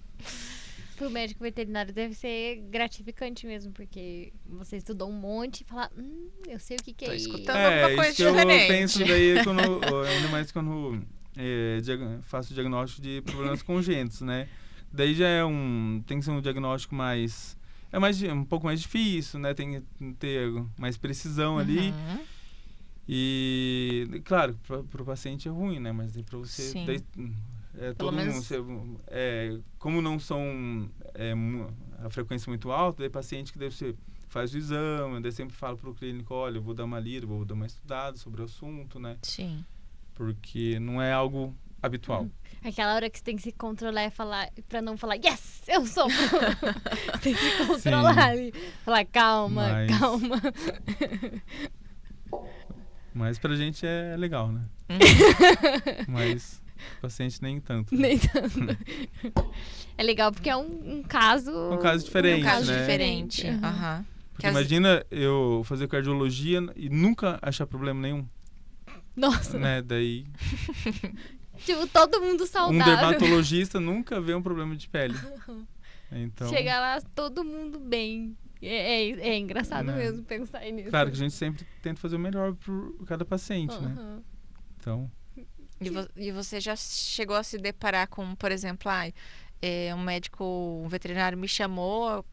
Pro médico veterinário deve ser gratificante mesmo, porque você estudou um monte e fala, eu sei o que é isso. Tô escutando alguma coisa diferente. Eu penso daí, ainda mais quando faço diagnóstico de problemas congênitos, né? Daí já tem que ser um diagnóstico mais... um pouco mais difícil, né? Tem que ter mais precisão ali. E, claro, para o paciente é ruim, né? Mas para você... Daí, todo mundo, como não são... a frequência muito alta, daí paciente que deve ser faz o exame, daí sempre falo pro clínico, olha, eu vou dar uma lida, vou dar uma estudada sobre o assunto, né? Sim. Porque não é algo habitual. Aquela hora que você tem que se controlar e falar, pra não falar, yes, eu sopro. Tem que se controlar Sim. ali. Falar, calma, Mas- calma. Mas pra gente é legal, né? Mas o paciente nem tanto. Nem tanto. É legal porque é um caso... Um caso diferente, Um caso né? diferente. Aham. Aham. Porque Que às- imagina eu fazer cardiologia e nunca achar problema nenhum, Nossa, né? Daí tipo, todo mundo um saudável. dermatologista nunca vê um problema de pele. Então, Chega lá, todo mundo bem. É engraçado Né? mesmo pensar nisso. claro que a gente sempre tenta fazer o melhor por cada paciente, né? Aham. Então, E você já chegou a se deparar com, por exemplo, um médico, um veterinário me chamou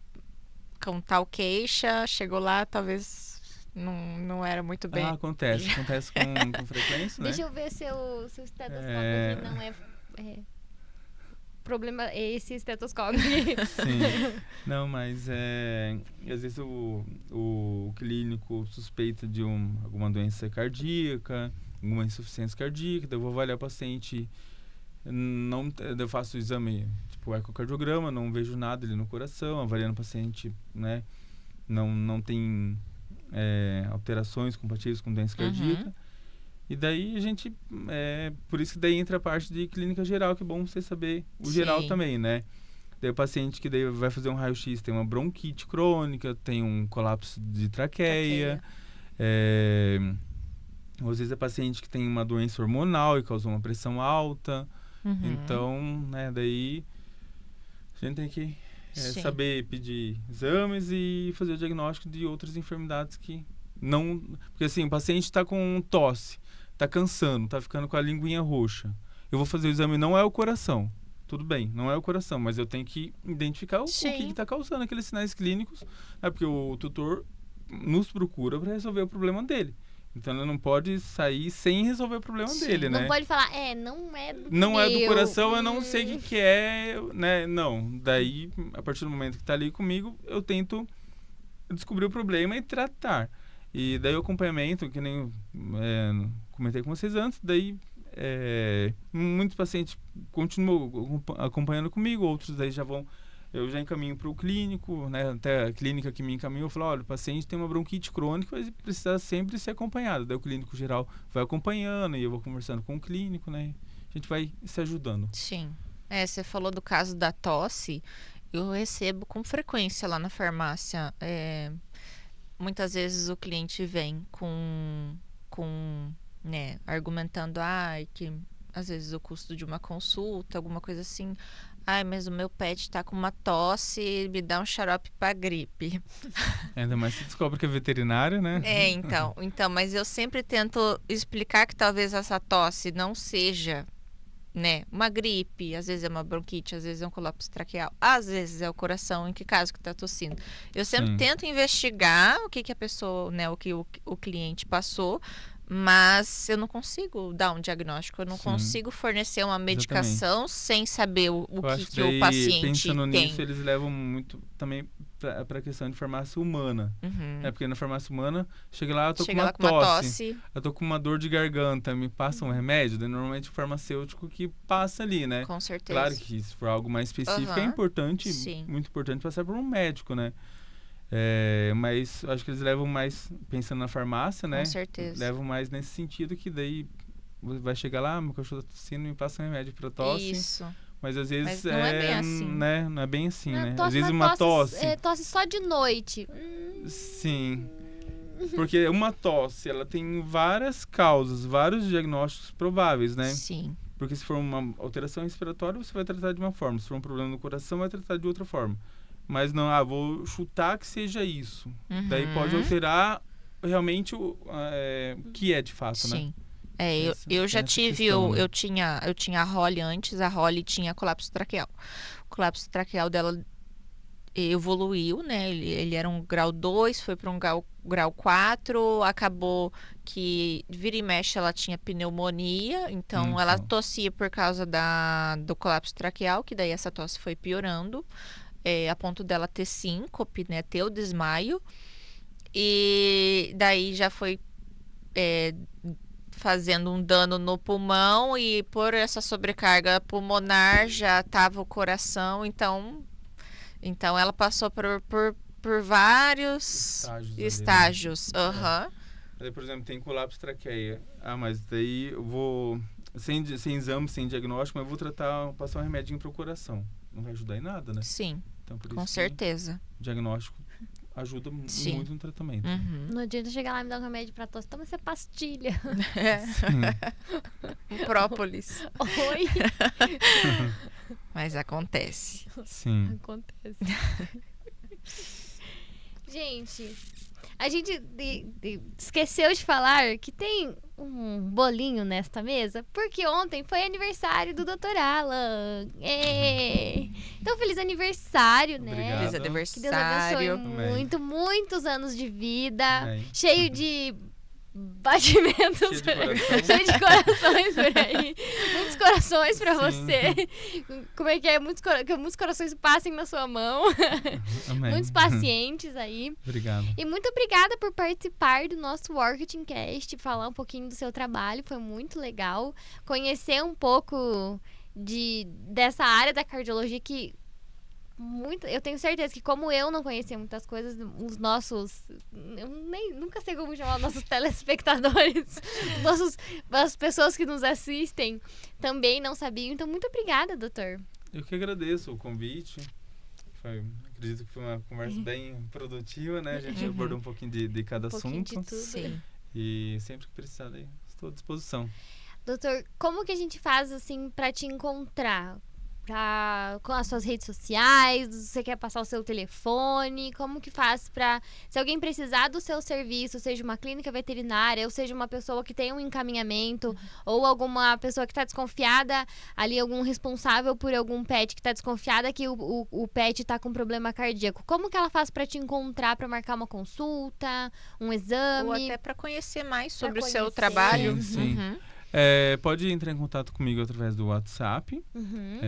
com tal queixa, chegou lá, talvez não era muito bem. acontece com frequência, né? Deixa eu ver seu estetoscópio É. aqui, não problema é esse estetoscópio aqui. Sim. Não, mas às vezes o clínico suspeita de alguma doença cardíaca, alguma insuficiência cardíaca, daí eu vou avaliar o paciente, eu faço o exame, tipo ecocardiograma, não vejo nada ali no coração, avaliando o paciente, né, não tem alterações compatíveis com doença cardíaca. E daí a gente, por isso que daí entra a parte de clínica geral, que é bom você saber o geral Sim. também, né? Daí o paciente que daí vai fazer um raio-x tem uma bronquite crônica, tem um colapso de traqueia. Às vezes é paciente que tem uma doença hormonal e causou uma pressão alta. Uhum. Então, né, daí a gente tem que Sim. saber pedir exames e fazer o diagnóstico de outras enfermidades que não... Porque assim, o paciente está com tosse, está cansando, está ficando com a linguinha roxa. Eu vou fazer o exame, não é o coração. Tudo bem, não é o coração, mas eu tenho que identificar o que Sim. está causando aqueles sinais clínicos, né? Porque o tutor nos procura para resolver o problema dele. Então ele não pode sair sem resolver o problema Sim. dele, né? Não pode falar, não é do Não é do meu. coração, eu não sei o que é, né? Não. Daí, a partir do momento que tá ali comigo, eu tento descobrir o problema e tratar. E daí o acompanhamento, que nem comentei com vocês antes, daí muitos pacientes continuam acompanhando comigo, outros daí eu já encaminho para o clínico, né? Até a clínica que me encaminhou, falou, olha, o paciente tem uma bronquite crônica, mas precisa sempre ser acompanhado. Daí o clínico geral vai acompanhando e eu vou conversando com o clínico, né? A gente vai se ajudando. Sim. Você falou do caso da tosse. Eu recebo com frequência lá na farmácia. Muitas vezes o cliente vem com né, argumentando que às vezes o custo de uma consulta, alguma coisa assim. Mas o meu pet tá com uma tosse, me dá um xarope pra gripe. Ainda mais se descobre que é veterinária, né? Então, mas eu sempre tento explicar que talvez essa tosse não seja, né, uma gripe, às vezes é uma bronquite, às vezes é um colapso traqueal, às vezes é o coração, em que caso que tá tossindo. Eu sempre Sim. tento investigar o que a pessoa, né, o que o cliente passou, mas eu não consigo dar um diagnóstico, eu não Sim. consigo fornecer uma medicação sem saber o Eu acho que o daí, paciente pensando tem. nisso, eles levam muito também para a questão de farmácia humana. Uhum. Porque na farmácia humana, chega lá, eu tô Chega com lá uma com uma tosse, eu tô com uma dor de garganta, me passa um remédio, daí normalmente o farmacêutico que passa ali, né? Com certeza. Claro que se for algo mais específico é Aham. importante, Sim. muito importante passar por um médico, né? Mas eu acho que eles levam mais, pensando na farmácia, né? Com certeza. Levam mais nesse sentido que daí vai chegar lá, meu cachorro tá tossindo, me passa um remédio para tosse. Isso. Mas às vezes Mas não é bem assim. né? Não é bem assim, né? Tosse, Às vezes mas uma tosse. tosse só de noite. Sim. Porque uma tosse, ela tem várias causas, vários diagnósticos prováveis, né? Sim. Porque se for uma alteração respiratória, você vai tratar de uma forma. Se for um problema no coração, vai tratar de outra forma. Mas não, vou chutar que seja isso. Uhum. Daí pode alterar realmente o que é de fato, né? Sim. Eu já essa tive, questão, né? eu tinha a Holly antes, a Holly tinha colapso traqueal. O colapso traqueal dela evoluiu, né? Ele era um grau 2, foi para um grau 4, acabou que vira e mexe ela tinha pneumonia, então ela tossia por causa do colapso traqueal, que daí essa tosse foi piorando. a ponto dela ter síncope, né? Ter o desmaio. E daí já foi fazendo um dano no pulmão e por essa sobrecarga pulmonar já estava o coração, então ela passou por vários estágios. Ali, né? Aham. Aí, por exemplo, tem colapso de traqueia. Mas daí eu vou, sem exame, sem diagnóstico, mas eu vou passar um remedinho para o coração. Não vai ajudar em nada, né? Sim, Então, por com isso certeza. o diagnóstico ajuda Sim. muito no tratamento. Uhum. Não adianta chegar lá e me dar um remédio pra tosse. Toma essa pastilha. Um própolis. Oi. Mas acontece. Sim. Acontece. Gente, a gente esqueceu de falar que tem um bolinho nesta mesa, porque ontem foi aniversário do Dr. Alan. Então, feliz aniversário, né? Obrigado. Feliz Que Deus abençoe aniversário. muitos anos de vida, Amém. cheio de batimentos, Cheio de coração. cheio de corações por aí. Muitos corações pra Sim. você. Como é que é? Que muitos corações passem na sua mão. Amém. Muitos pacientes aí. Obrigado. E muito obrigada por participar do nosso Marketing Cast, falar um pouquinho do seu trabalho, foi muito legal. Conhecer um pouco dessa área da cardiologia que eu tenho certeza que como eu não conhecia muitas coisas, os nossos, eu nunca sei como chamar, nossos telespectadores, as pessoas que nos assistem também não sabiam. Então, muito obrigada, doutor. Eu que agradeço o convite. Acredito que foi uma conversa bem produtiva, né? A gente abordou um pouquinho de cada pouquinho assunto. de tudo. Sim. E sempre que precisar, aí, estou à disposição. Doutor, como que a gente faz, assim, pra te encontrar? Com as suas redes sociais, você quer passar o seu telefone, como que faz pra... Se alguém precisar do seu serviço, seja uma clínica veterinária, ou seja uma pessoa que tem um encaminhamento, ou alguma pessoa que está desconfiada, ali algum responsável por algum pet que está desconfiada que o pet está com problema cardíaco, como que ela faz pra te encontrar, pra marcar uma consulta, um exame? Ou até para conhecer mais sobre o conhecer. seu trabalho. Sim, sim. Uhum. Pode entrar em contato comigo através do WhatsApp. Uhum.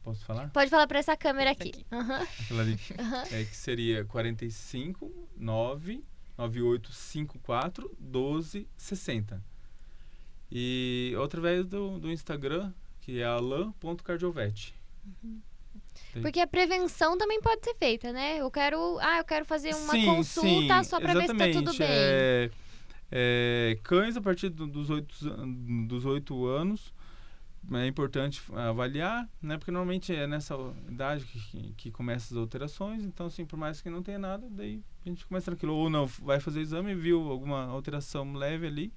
Posso falar? Pode falar pra essa câmera aqui. Uhum. Aquela ali. Que seria 45 9 9854 1260. E através do Instagram, que é alan.cardiovet. Porque a prevenção também pode ser feita, né? Eu quero fazer uma Sim, consulta só pra ver se tá tudo exatamente. bem. Cães a partir dos 8 anos é importante avaliar, né? Porque normalmente é nessa idade que começa as alterações. Então, assim, por mais que não tenha nada, daí a gente começa tranquilo. Ou não, vai fazer exame, viu alguma alteração leve ali,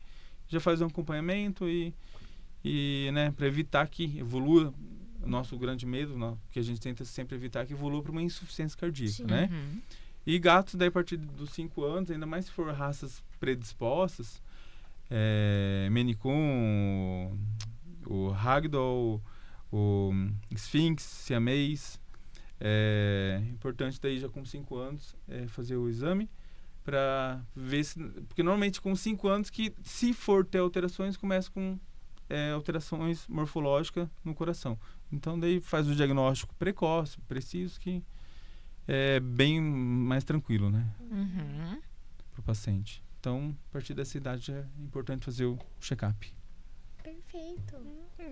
já faz um acompanhamento e né, para evitar que evolua. O nosso grande medo, que a gente tenta sempre evitar que evolua para uma insuficiência cardíaca, Sim. né? Uhum. E gatos, daí a partir dos 5 anos, ainda mais se for raças predispostas, Maine Coon, o Ragdoll, o Sphinx, Siamês, é importante daí já com 5 anos fazer o exame para ver se... Porque normalmente com 5 anos que, se for ter alterações, começa com alterações morfológicas no coração. Então daí faz o diagnóstico precoce, preciso, que é bem mais tranquilo, né? Uhum. Para o paciente. Então, a partir dessa idade é importante fazer o check-up. Perfeito.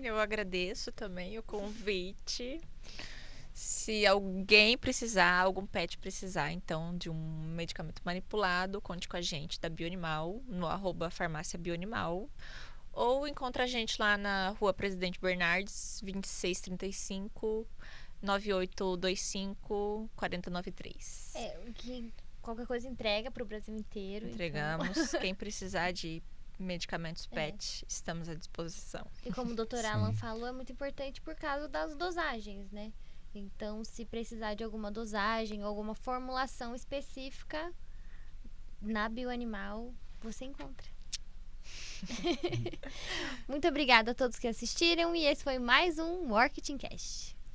Eu agradeço também o convite. Se alguém precisar, algum pet precisar, então, de um medicamento manipulado, conte com a gente da Bioanimal, no @farmácia Bioanimal. Ou encontra a gente lá na Rua Presidente Bernardes, 2635, 9825 4093. Que qualquer coisa entrega pro Brasil inteiro. Entregamos. Então. Quem precisar de medicamentos PET, estamos à disposição. E como o Dr. Alan falou, é muito importante por causa das dosagens, né? Então, se precisar de alguma dosagem, alguma formulação específica, na Bioanimal, você encontra. Muito obrigada a todos que assistiram e esse foi mais um Marketing Cast.